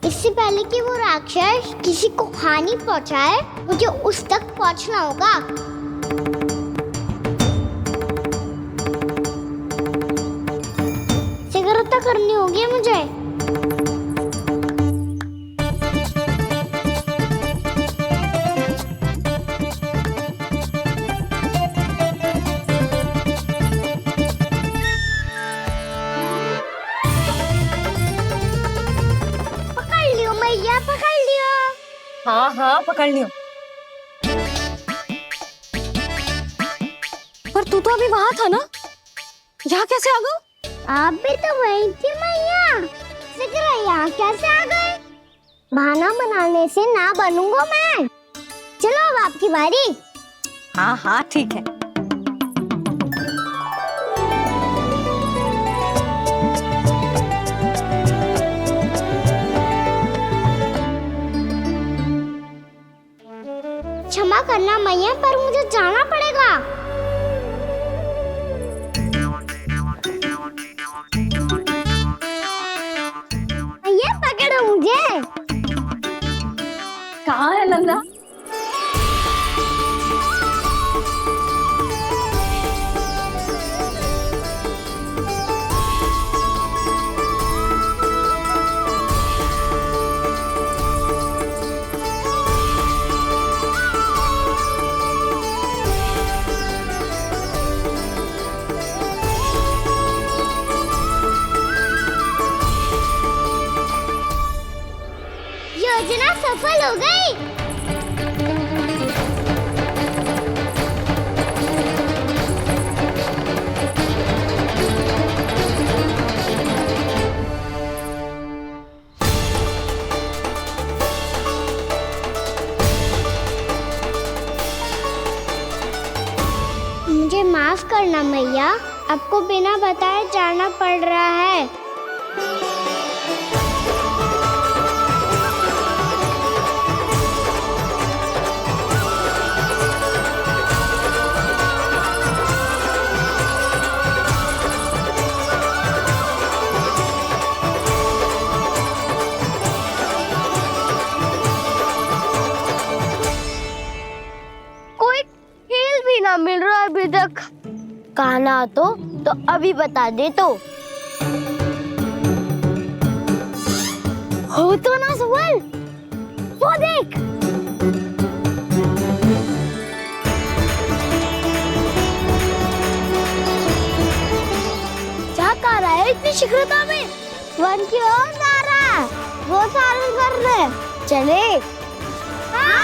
इससे पहले कि वो राक्षस किसी को हानि पहुंचाए, मुझे उस तक पहुंचना होगा। शीघ्रता करनी होगी मुझे। पकड़ लियो मैया, पकड़ लियो। हाँ हाँ पकड़ लियो। पर तू तो अभी वहां था ना, यहाँ कैसे आ गया? आप भी तो वही थी मैया, शीघ्र यहाँ कैसे आ गए? बहाना बनाने से ना बनूंगा मैं। चलो अब आपकी बारी। हाँ हाँ ठीक है। करना मैया, पर मुझे जाना पड़ेगा। मैया पकड़ो मुझे। कहाँ है नंदा? योजना सफल हो गई। मुझे माफ करना मैया, आपको बिना बताए जाना पड़ रहा है। कोई खेल भी ना मिल रहा अभी तक। कहना तो अभी बता दे तो। हो तो ना सवाल, वो देख। क्या कर रहा है इतनी शीघ्रता में? वन की ओर जा रहा है, वो सारे कर रहे। चले। हाँ।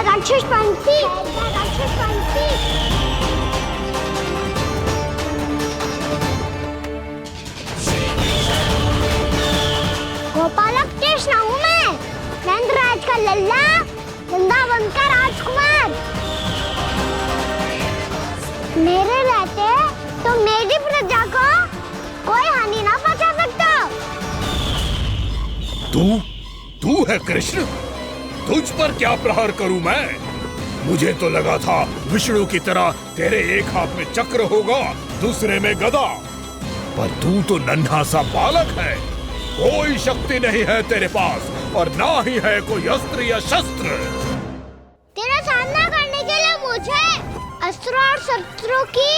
राक्षस पंछी, राक्षस पंछी। गोपालक कृष्ण हूँ मैं, नंदराज का लल्ला, वृंदावन का राजकुमार। मेरे रहते तो मेरी प्रजा को कोई हानि ना पहुंचा सकता। तू है कृष्ण? तुझ पर क्या प्रहार करूं मैं? मुझे तो लगा था विष्णु की तरह तेरे एक हाथ में चक्र होगा, दूसरे में गदा, पर तू तो नन्हा सा बालक है। कोई शक्ति नहीं है तेरे पास और ना ही है कोई अस्त्र या शस्त्र। तेरा सामना करने के लिए मुझे अस्त्रों और शस्त्रों की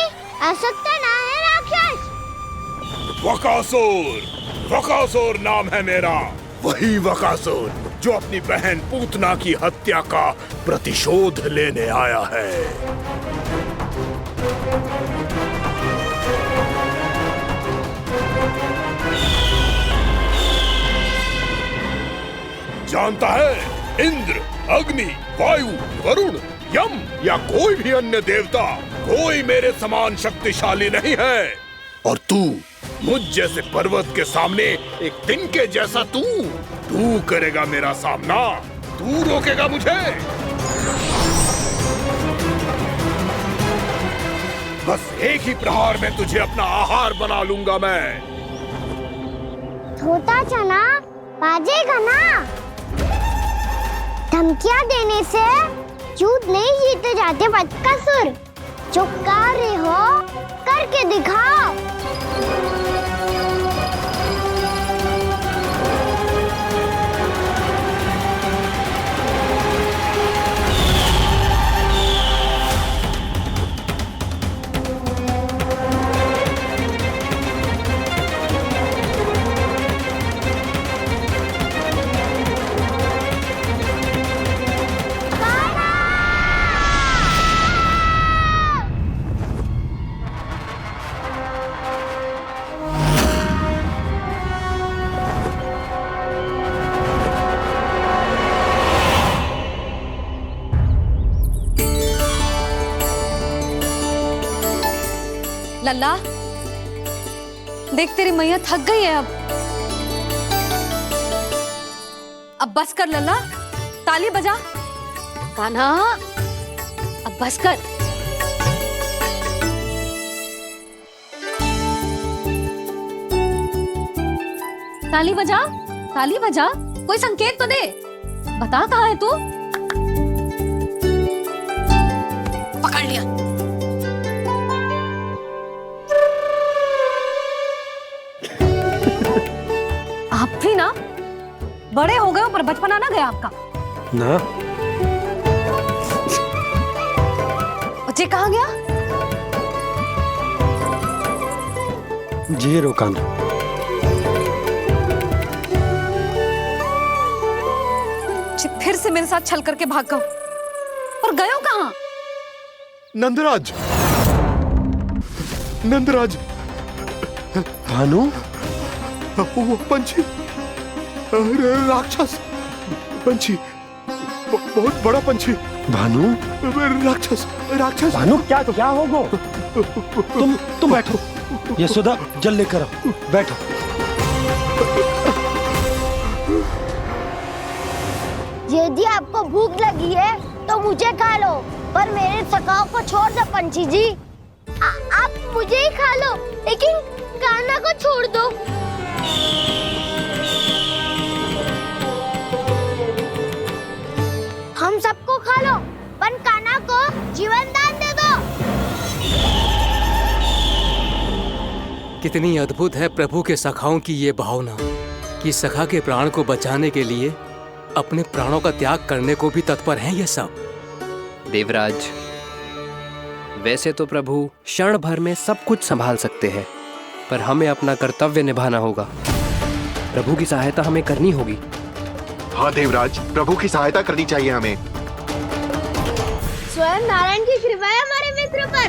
आवश्यकता ना है राक्षस। वकासुर, वकासुर नाम है मेरा, वही वकासुर जो अपनी बहन पूतना की हत्या का प्रतिशोध लेने आया है। जानता है, इंद्र, अग्नि, वायु, वरुण, यम या कोई भी अन्य देवता कोई मेरे समान शक्तिशाली नहीं है। और तू मुझ जैसे पर्वत के सामने एक तिनके जैसा तू करेगा मेरा सामना? तू रोकेगा मुझे? बस एक ही प्रहार में तुझे अपना आहार बना लूंगा मैं। छोटा चना बाजेगा ना। धमकियां देने से युद्ध नहीं जीते जाते बदकसूर। जो कार्य हो करके दिखाओ। लल्ला, देख तेरी मैया थक गई है अब बस कर लल्ला, ताली बजा। कान्हा, अब बस कर। ताली बजा, ताली बजा, कोई संकेत तो दे, बता कहाँ है तू? पकड़ लिया। आप भी ना बड़े हो गए हो पर बचपना ना गया आपका ना। बच्चे कहाँ गया? जी रोकाना। फिर से मेरे साथ छल करके भाग गए और गए हो कहाँ? नंदराज, नंदराज। भानु, वो पंछी, राक्षस पंछी, बहुत बड़ा पंछी। भानु, राक्षस, राक्षस। भानु, क्या होगा? तुम बैठो, यशोदा जल लेकर आओ, बैठो। यदि आपको भूख लगी है तो मुझे खा लो, पर मेरे सखाओं को छोड़ दो पंछी जी। आप मुझे ही खा लो, लेकिन कान्हा को छोड़ दो। हम सबको खा लो, पर कान्हा को जीवन दान दे दो। कितनी अद्भुत है प्रभु के सखाओं की ये भावना कि सखा के प्राण को बचाने के लिए अपने प्राणों का त्याग करने को भी तत्पर हैं ये सब। देवराज, वैसे तो प्रभु क्षण भर में सब कुछ संभाल सकते हैं, पर हमें अपना कर्तव्य निभाना होगा। प्रभु की सहायता हमें करनी होगी। हाँ देवराज, प्रभु की सहायता करनी चाहिए हमें। स्वयं नारायण की कृपा है हमारे मित्र पर,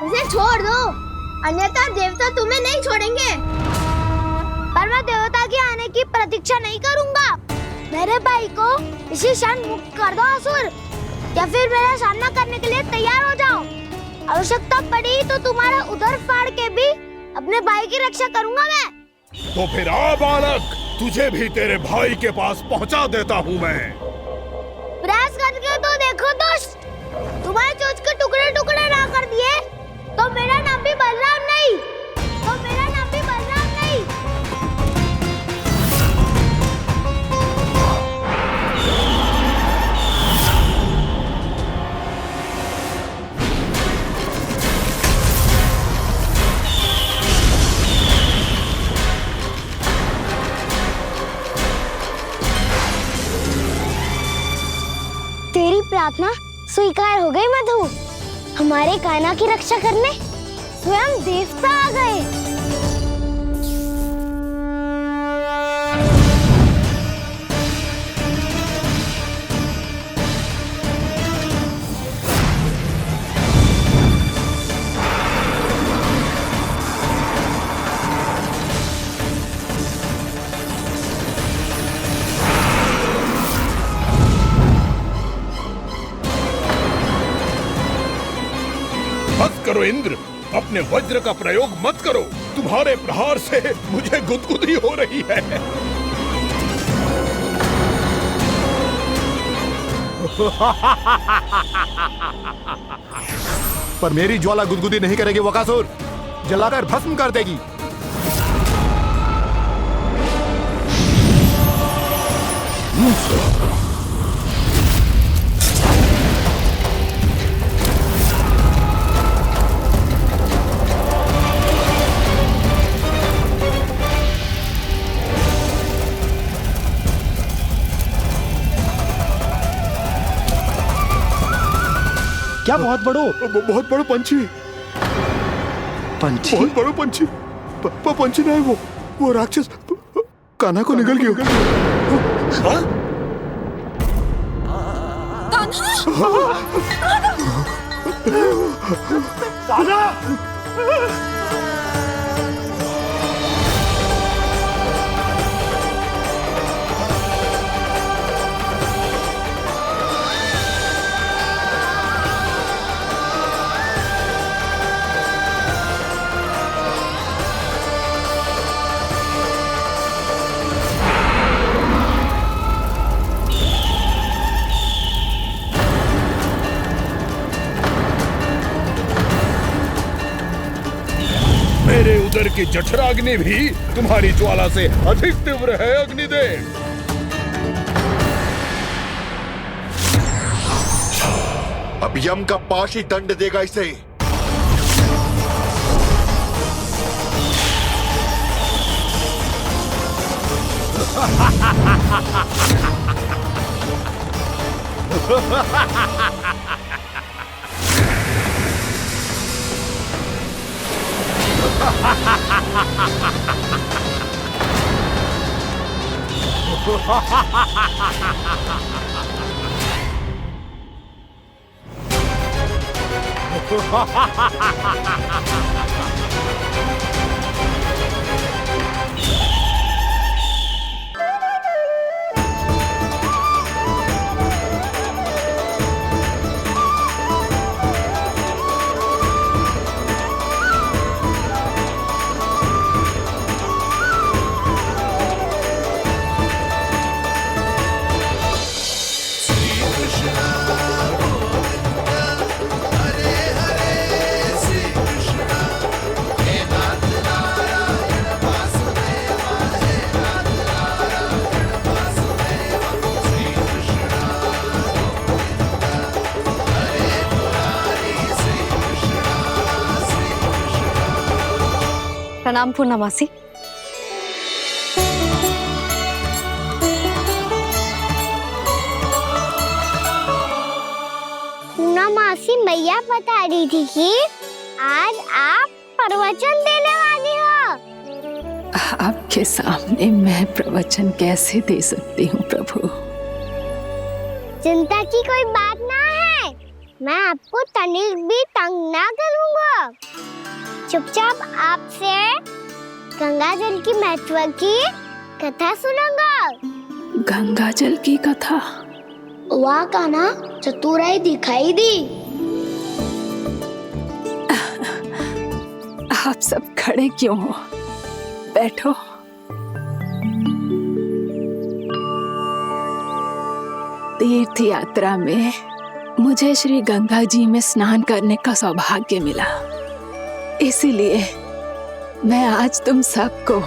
उसे छोड़ दो, अन्यथा देवता तुम्हें नहीं छोड़ेंगे। पर मैं देवता के आने की प्रतीक्षा नहीं करूंगा। मेरे भाई को इसी क्षण मुक्त कर दो असुर, या फिर मेरा सामना करने के लिए तैयार हो जाओ। आवश्यकता पड़ी तो तुम्हारा उधर फाड़ के भी अपने भाई की रक्षा करूंगा मैं। तो फिर आ बालक, तुझे भी तेरे भाई के पास पहुंचा देता हूँ मैं। प्रयास करके तो देखो दोस्त, तुम्हारे चोंच के टुकड़े टुकड़े ना कर दिए तो मेरा नाम भी बलराम नहीं, तो मेरा नाम भी बलराम नहीं। तेरी प्रार्थना स्वीकार हो गई मधु। हमारे कान्हा की रक्षा करने स्वयं देवता आ गए। बस करो इंद्र, अपने वज्र का प्रयोग मत करो। तुम्हारे प्रहार से मुझे गुदगुदी हो रही है। पर मेरी ज्वाला गुदगुदी नहीं करेगी वकासुर, जलाकर भस्म कर देगी। क्या बहुत बड़ो पंछी, पंछी, बहुत बड़ो पंछी। पंछी नहीं, वो राक्षस कान्हा को निगल गया। हाँ? कान्हा! कि जठराग्नि भी तुम्हारी ज्वाला से अधिक तीव्र है अग्निदेव। अब यम का पाश ही दंड देगा इसे। प्रणाम पूर्णमासी। पूर्णमासी मैया बता रही थी कि आज आप प्रवचन देने वाली हो। आपके सामने मैं प्रवचन कैसे दे सकती हूँ प्रभु? चिंता की कोई बात ना है, मैं आपको तनिक भी तंग ना करूँगा। चुपचाप आपसे गंगा जल की महत्व की कथा सुनूंगा। गंगा जल की कथा? वहाँ का ना चतुराई दिखाई दी। आप सब खड़े क्यों हो? बैठो। तीर्थ यात्रा में मुझे श्री गंगा जी में स्नान करने का सौभाग्य मिला, इसीलिए मैं आज तुम सबको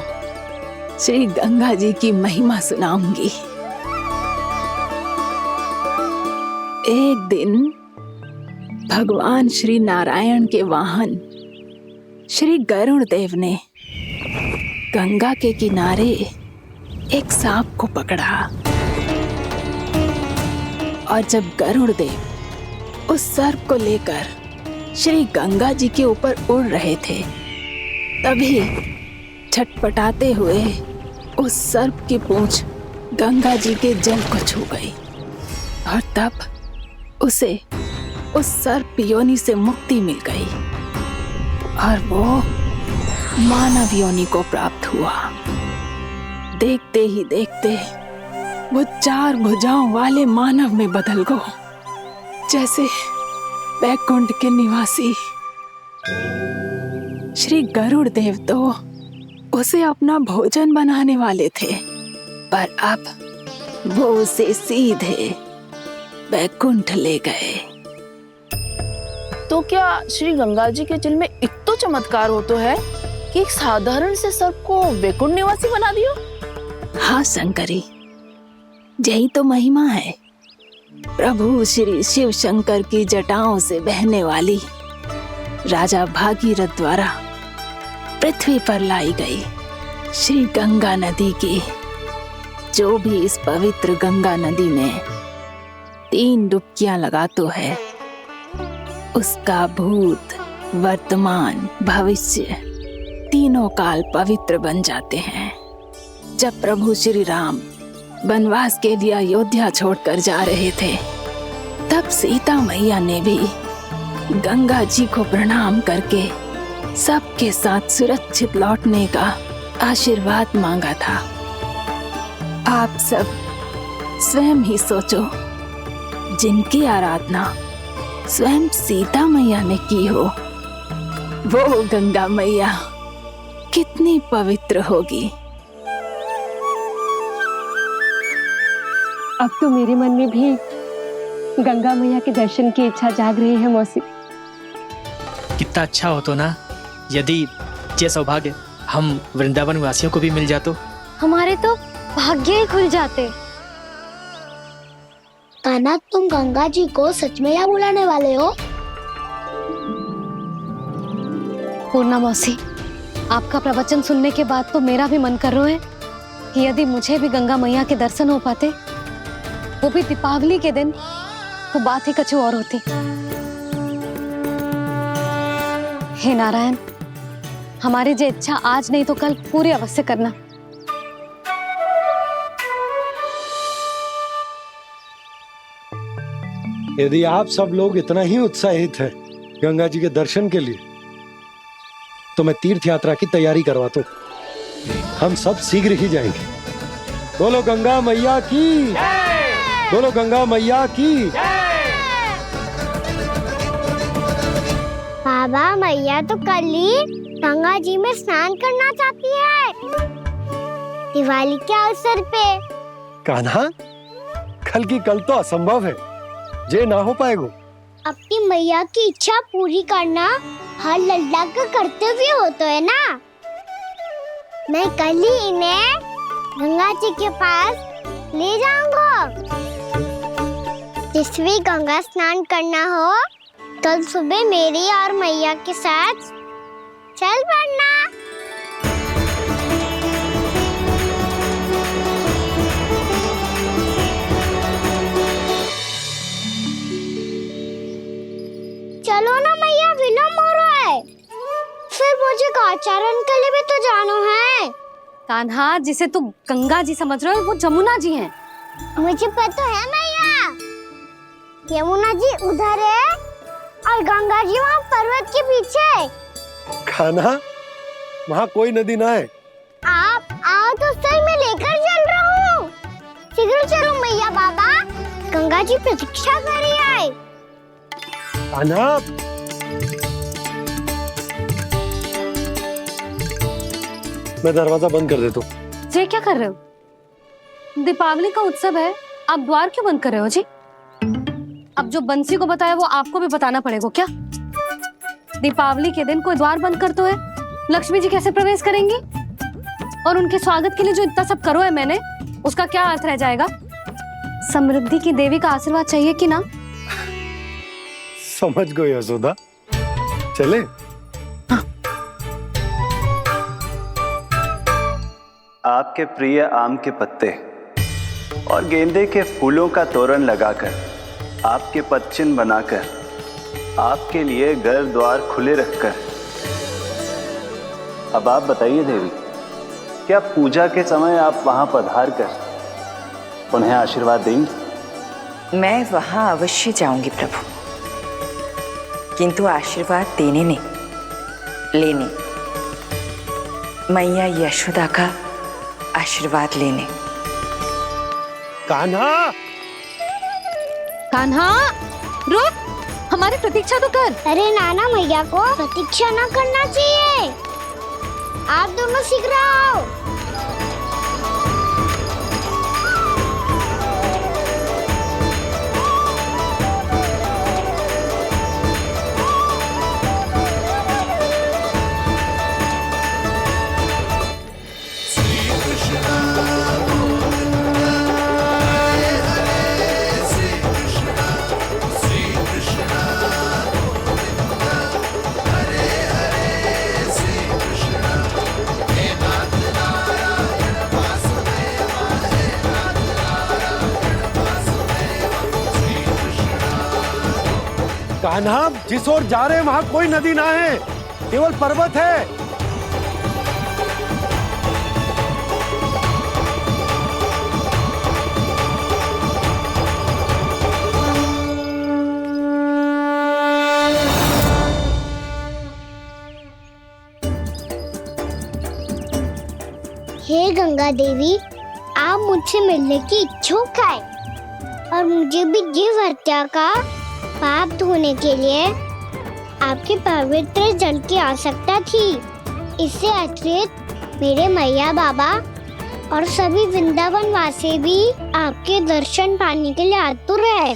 श्री गंगा जी की महिमा सुनाऊंगी। एक दिन भगवान श्री नारायण के वाहन श्री गरुड़ देव ने गंगा के किनारे एक सांप को पकड़ा, और जब गरुड़ देव उस सर्प को लेकर श्री गंगा जी के ऊपर उड़ रहे थे, तभी छटपटाते हुए उस सर्प की पूंछ गंगा जी के जल को छू गई, और तब उसे उस सर्प योनि से मुक्ति मिल गई और वो मानव योनि को प्राप्त हुआ। देखते ही देखते वो 4 भुजाओं वाले मानव में बदल गो, जैसे वैकुंठ के निवासी। श्री गरुड़ देव तो उसे अपना भोजन बनाने वाले थे, पर अब वो उसे सीधे वैकुंठ ले गए। तो क्या श्री गंगा जी के जल में इतना चमत्कार हो तो है कि एक साधारण से सर्प को वैकुंठ निवासी बना दियो? हाँ शंकरी, यही तो महिमा है। प्रभु श्री शिव शंकर की जटाओं से बहने वाली राजा भागीरथ द्वारा पृथ्वी पर लाई गई श्री गंगा नदी की, जो भी इस पवित्र गंगा नदी में 3 डुबकियां लगातो है, उसका भूत, वर्तमान, भविष्य तीनों काल पवित्र बन जाते हैं। जब प्रभु श्री राम वनवास के लिए अयोध्या छोड़कर जा रहे थे, तब सीता मैया ने भी गंगा जी को प्रणाम करके सबके साथ सुरक्षित लौटने का आशीर्वाद मांगा था। आप सब स्वयं ही सोचो, जिनकी आराधना स्वयं सीता मैया ने की हो, वो गंगा मैया कितनी पवित्र होगी। अब तो मेरे मन में भी गंगा मैया के दर्शन की इच्छा जाग रही है मौसी। कितना अच्छा हो तो ना यदि ये सौभाग्य हम वृंदावन वासियों को भी मिल जातो। हमारे तो भाग्य ही खुल जाते। कान्हा, तुम गंगा जी को सच में यहाँ बुलाने वाले हो? पूर्णा मौसी, आपका प्रवचन सुनने के बाद तो मेरा भी मन कर रहा है कि यदि मुझे भी गंगा मैया के दर्शन हो पाते, वो भी दीपावली के दिन, तो बात ही कुछ और होती। हे नारायण, हमारी जो इच्छा आज नहीं तो कल पूरी अवश्य करना। यदि आप सब लोग इतना ही उत्साहित हैं गंगा जी के दर्शन के लिए, तो मैं तीर्थ यात्रा की तैयारी करवाता हूं। हम सब शीघ्र ही जाएंगे। बोलो गंगा मैया की, बोलो गंगा मैया की। बाबा, मैया तो कल ही गंगा जी में स्नान करना चाहती है, दिवाली के अवसर पे। कान्हा, कल की कल तो असंभव है, जे ना हो पाएगा। अपनी मैया की इच्छा पूरी करना हर लल्ला का कर्तव्य होता है ना। मैं कल ही इन्हें गंगा जी के पास ले जाऊंगा। जिस भी गंगा स्नान करना हो, कल सुबह मेरी और मैया के साथ चल पड़ना। चलो ना मैया, विलम्ब हो रहा है। फिर मुझे आचरण के लिए भी तो जाना है। कान्हा, जिसे तू गंगा जी समझ रहे हो, वो जमुना जी हैं। मुझे पता है मैया, यमुना जी उधर है और गंगा जी वहाँ पर्वत के पीछे। कान्हा, वहाँ कोई नदी ना है। आप आओ तो सही, मैं लेकर चल रहा हूँ। शीघ्र चलो मैया। बाबा, गंगा जी प्रतीक्षा कर रही है। कान्हा, मैं दरवाजा बंद कर देता हूँ। जी क्या कर रहे हो? दीपावली का उत्सव है, आप द्वार क्यों बंद कर रहे हो जी? अब जो बंसी को बताया वो आपको भी बताना पड़ेगा क्या? दीपावली के दिन कोई द्वार बंद कर तो है, लक्ष्मी जी कैसे प्रवेश करेंगी? और उनके स्वागत के लिए जो इतना सब करो है मैंने, उसका क्या अर्थ रह जाएगा? समृद्धि की देवी का आशीर्वाद चाहिए कि ना? समझ गई यशोदा, चले। आपके प्रिय आम के पत्ते और गेंदे के फूलों का तोरण लगाकर, आपके पदचिन्ह बनाकर, आपके लिए घर द्वार खुले रखकर, अब आप बताइए देवी, क्या पूजा के समय आप वहां पधार कर उन्हें आशीर्वाद देंगी? मैं वहां अवश्य जाऊंगी प्रभु, किंतु आशीर्वाद देने नहीं, लेने, मैया यशोदा का आशीर्वाद लेने। कान्हा, कान्हा, रुक, हमारी प्रतीक्षा तो कर। अरे नाना, मैया को प्रतीक्षा ना करना चाहिए। आप दोनों शीघ्र आओ। कान्हा, जिस ओर जा रहे हैं वहां कोई नदी ना है, केवल पर्वत है। हे गंगा देवी, आप मुझसे मिलने की इच्छुक है और मुझे भी जीव हत्या का पाप धोने के लिए आपके पवित्र जल की आवश्यकता थी। इससे अतिरिक्त मेरे मैया बाबा और सभी वृंदावन वासी भी आपके दर्शन पाने के लिए आतुर है।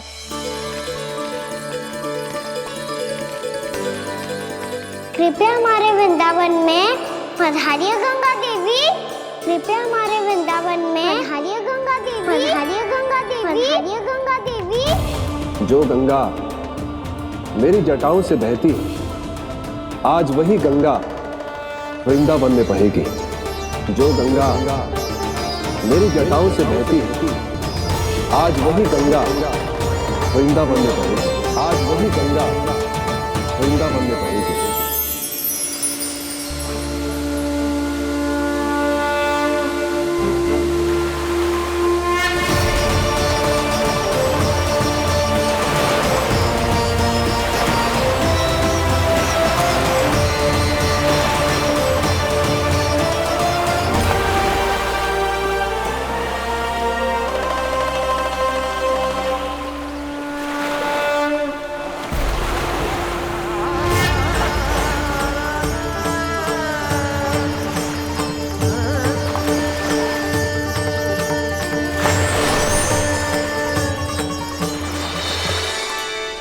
कृपया हमारे वृंदावन में पधारिए गंगा देवी, कृपया हमारे वृंदावन में पधारिए गंगा देवी, पधारिए गंगा देवी, पधारिए गंगा देवी। जो गंगा मेरी जटाओं से बहती है, आज वही गंगा वृंदावन में बहेगी। जो गंगा मेरी जटाओं से बहती है, आज वही गंगा वृंदावन में बहेगी। आज वही गंगा वृंदावन में बहेगी।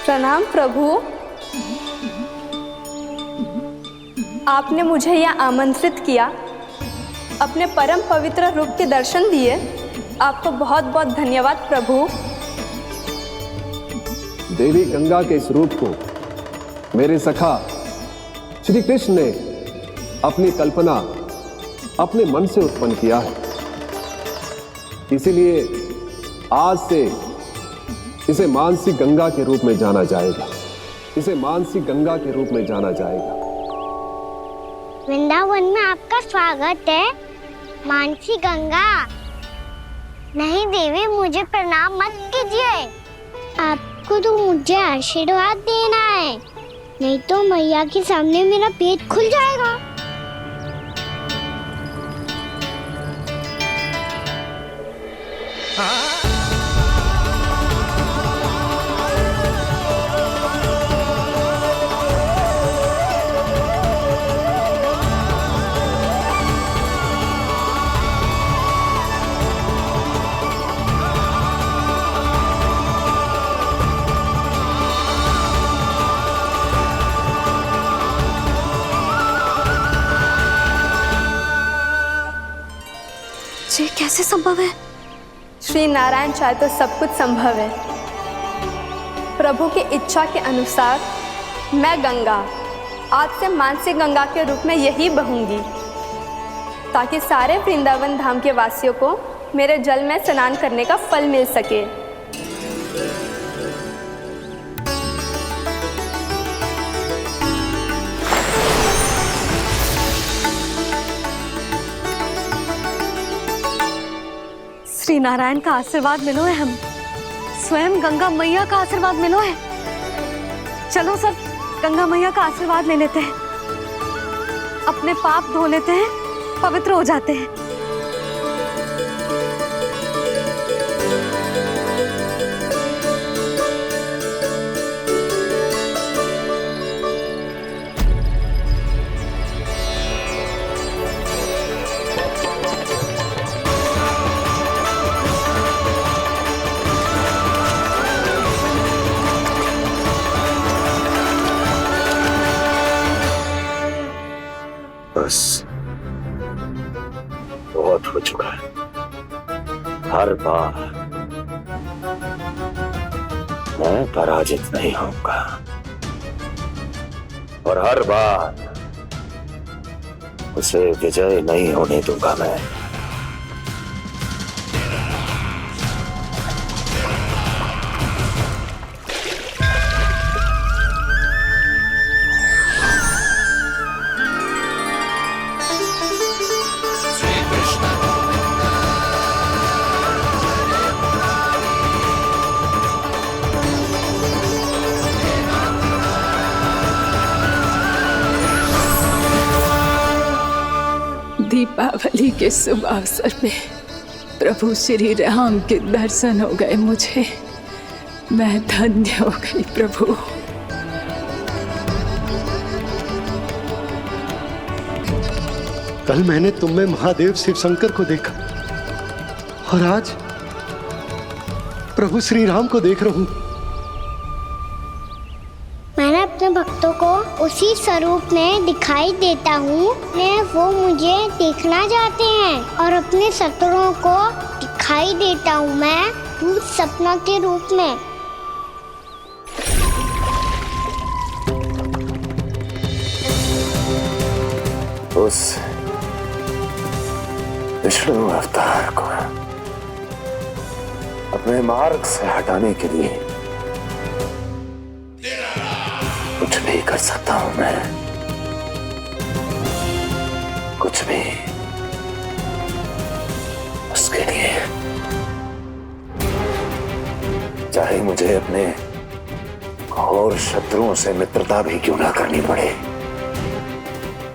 प्रणाम प्रभु। आपने मुझे यह आमंत्रित किया, अपने परम पवित्र रूप के दर्शन दिए। आपको बहुत बहुत धन्यवाद प्रभु। देवी गंगा के इस रूप को मेरे सखा श्री कृष्ण ने अपनी कल्पना अपने मन से उत्पन्न किया है। इसीलिए आज से इसे मानसी गंगा के रूप में जाना जाएगा। इसे मानसी गंगा के रूप में जाना जाएगा। वृंदावन में आपका स्वागत है मानसी गंगा। नहीं देवी, मुझे प्रणाम मत कीजिए। आपको तो मुझे आशीर्वाद देना है, नहीं तो मैया के सामने मेरा पेट खुल जाएगा। ये कैसे संभव है? श्री नारायण चाहे तो सब कुछ संभव है। प्रभु की इच्छा के अनुसार मैं गंगा आज से मानसी गंगा के रूप में यही बहूंगी, ताकि सारे वृंदावन धाम के वासियों को मेरे जल में स्नान करने का फल मिल सके। श्री नारायण का आशीर्वाद मिलो है, हम स्वयं गंगा मैया का आशीर्वाद मिलो है। चलो सब गंगा मैया का आशीर्वाद ले लेते हैं, अपने पाप धो लेते हैं, पवित्र हो जाते हैं। बस बहुत हो चुका है। हर बार मैं पराजित नहीं होऊंगा और हर बार उसे विजय नहीं होने दूंगा मैं। दीपावली के शुभ अवसर पे प्रभु श्री राम के दर्शन हो गए मुझे। मैं धन्य हो गई प्रभु। कल मैंने तुम में महादेव शिव शंकर को देखा और आज प्रभु श्री राम को देख रहा हूं। मैंने अपने भक्तों को उसी स्वरूप में दिखाई देता हूँ वो मुझे देखना चाहते हैं और अपने शत्रुओं को दिखाई देता हूँ मैं भूत सपना के रूप में। उस विष्णु अवतार को अपने मार्ग से हटाने के लिए कुछ भी कर सकता हूं मैं, कुछ भी। उसके लिए चाहे मुझे अपने घोर शत्रुओं से मित्रता भी क्यों ना करनी पड़े,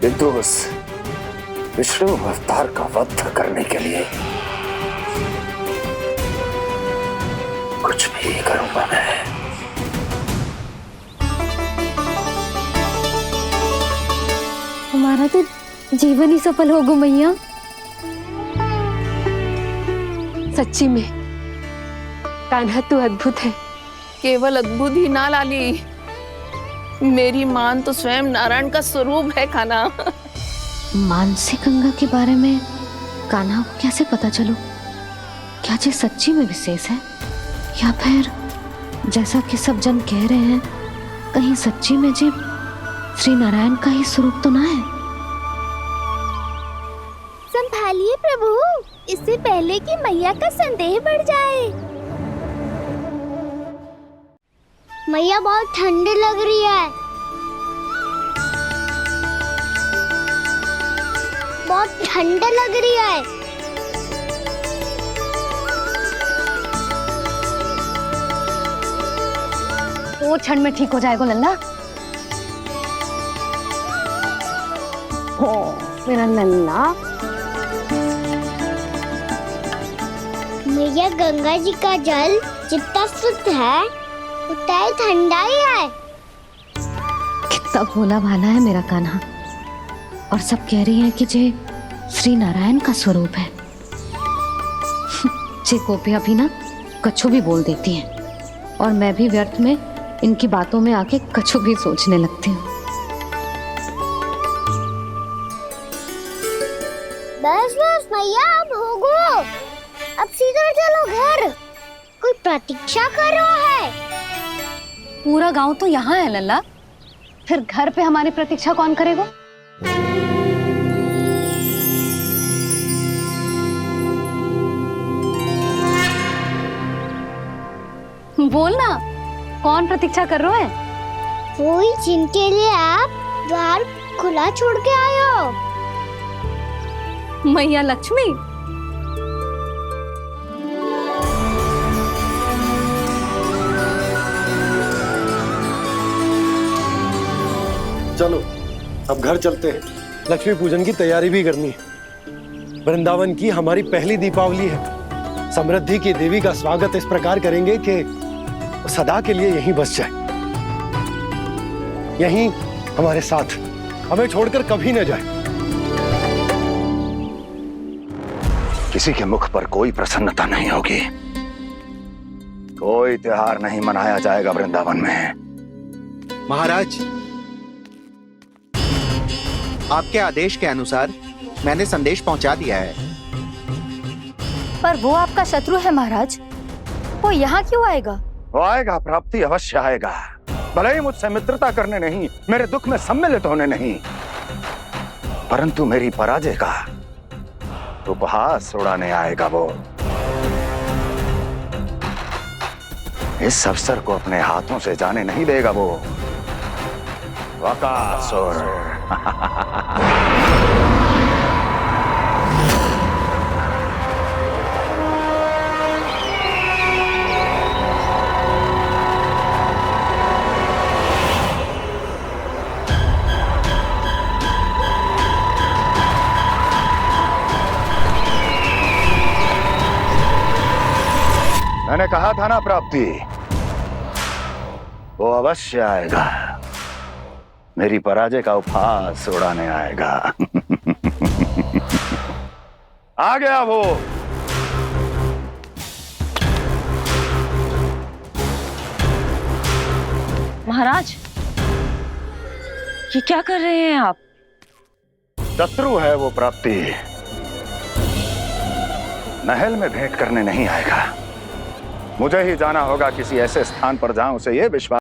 किंतु उस विष्णु अवतार का वध करने के लिए कुछ भी करूंगा मैं। हमारा तो जीवन ही सफल होगा मैया। सच्ची में कान्हा तू अद्भुत है। केवल अद्भुत ही ना लाली, मेरी मान तो स्वयं नारायण का स्वरूप है कान्हा। मानसी गंगा के बारे में कान्हा को कैसे पता चलो? क्या ये सच्ची में विशेष है या फिर जैसा कि सब जन कह रहे हैं कहीं सच्ची में जी श्री नारायण का ही स्वरूप तो ना है? संभालिए प्रभु, इससे पहले कि मैया का संदेह बढ़ जाए। मैया बहुत ठंडी लग रही है, बहुत ठंडा लग रही है। वो क्षण में ठीक हो जाएगा लल्ला। ओ मेरा लल्ला। मैया गंगा जी का जल जितना शुद्ध है उतना ही ठंडा ही है। कितना भोला भाला है मेरा कान्हा। और सब कह रही हैं कि जे श्री नारायण का स्वरूप है। जे गोपियां भी ना कछु भी बोल देती हैं और मैं भी व्यर्थ में इनकी बातों में आके कछु भी सोचने लगती हूँ। बस बस मैया, अब होगो, अब सीधा चलो घर। कोई प्रतीक्षा कर रहा है। पूरा गांव तो यहाँ है लल्ला, फिर घर पे हमारी प्रतीक्षा कौन करेगा? बोल ना, कौन प्रतीक्षा कर रहे हैं? कोई जिनके लिए आप द्वार खुला छोड़ के आए हो। मैया लक्ष्मी। चलो अब घर चलते हैं, लक्ष्मी पूजन की तैयारी भी करनी है। वृंदावन की हमारी पहली दीपावली है। समृद्धि की देवी का स्वागत इस प्रकार करेंगे कि सदा के लिए यहीं बस जाए, यहीं हमारे साथ, हमें छोड़कर कभी न जाए। किसी के मुख पर कोई प्रसन्नता नहीं होगी, कोई त्योहार नहीं मनाया जाएगा वृंदावन में। महाराज, आपके आदेश के अनुसार मैंने संदेश पहुंचा दिया है। पर वो आपका शत्रु है महाराज, वो यहाँ क्यों आएगा? वो आएगा, प्राप्ति अवश्य आएगा। भले ही मुझसे मित्रता करने नहीं, मेरे दुख में सम्मिलित होने नहीं, परंतु मेरी पराजय का उपहास उड़ाने आएगा वो। इस अवसर को अपने हाथों से जाने नहीं देगा वो। वकासुर। मैंने कहा था ना प्राप्ति, वो अवश्य आएगा, मेरी पराजय का उपहास उड़ाने आएगा। आ गया वो। महाराज, ये क्या कर रहे हैं आप? शत्रु है वो प्राप्ति, महल में भेंट करने नहीं आएगा। मुझे ही जाना होगा किसी ऐसे स्थान पर जहां उसे ये विश्वास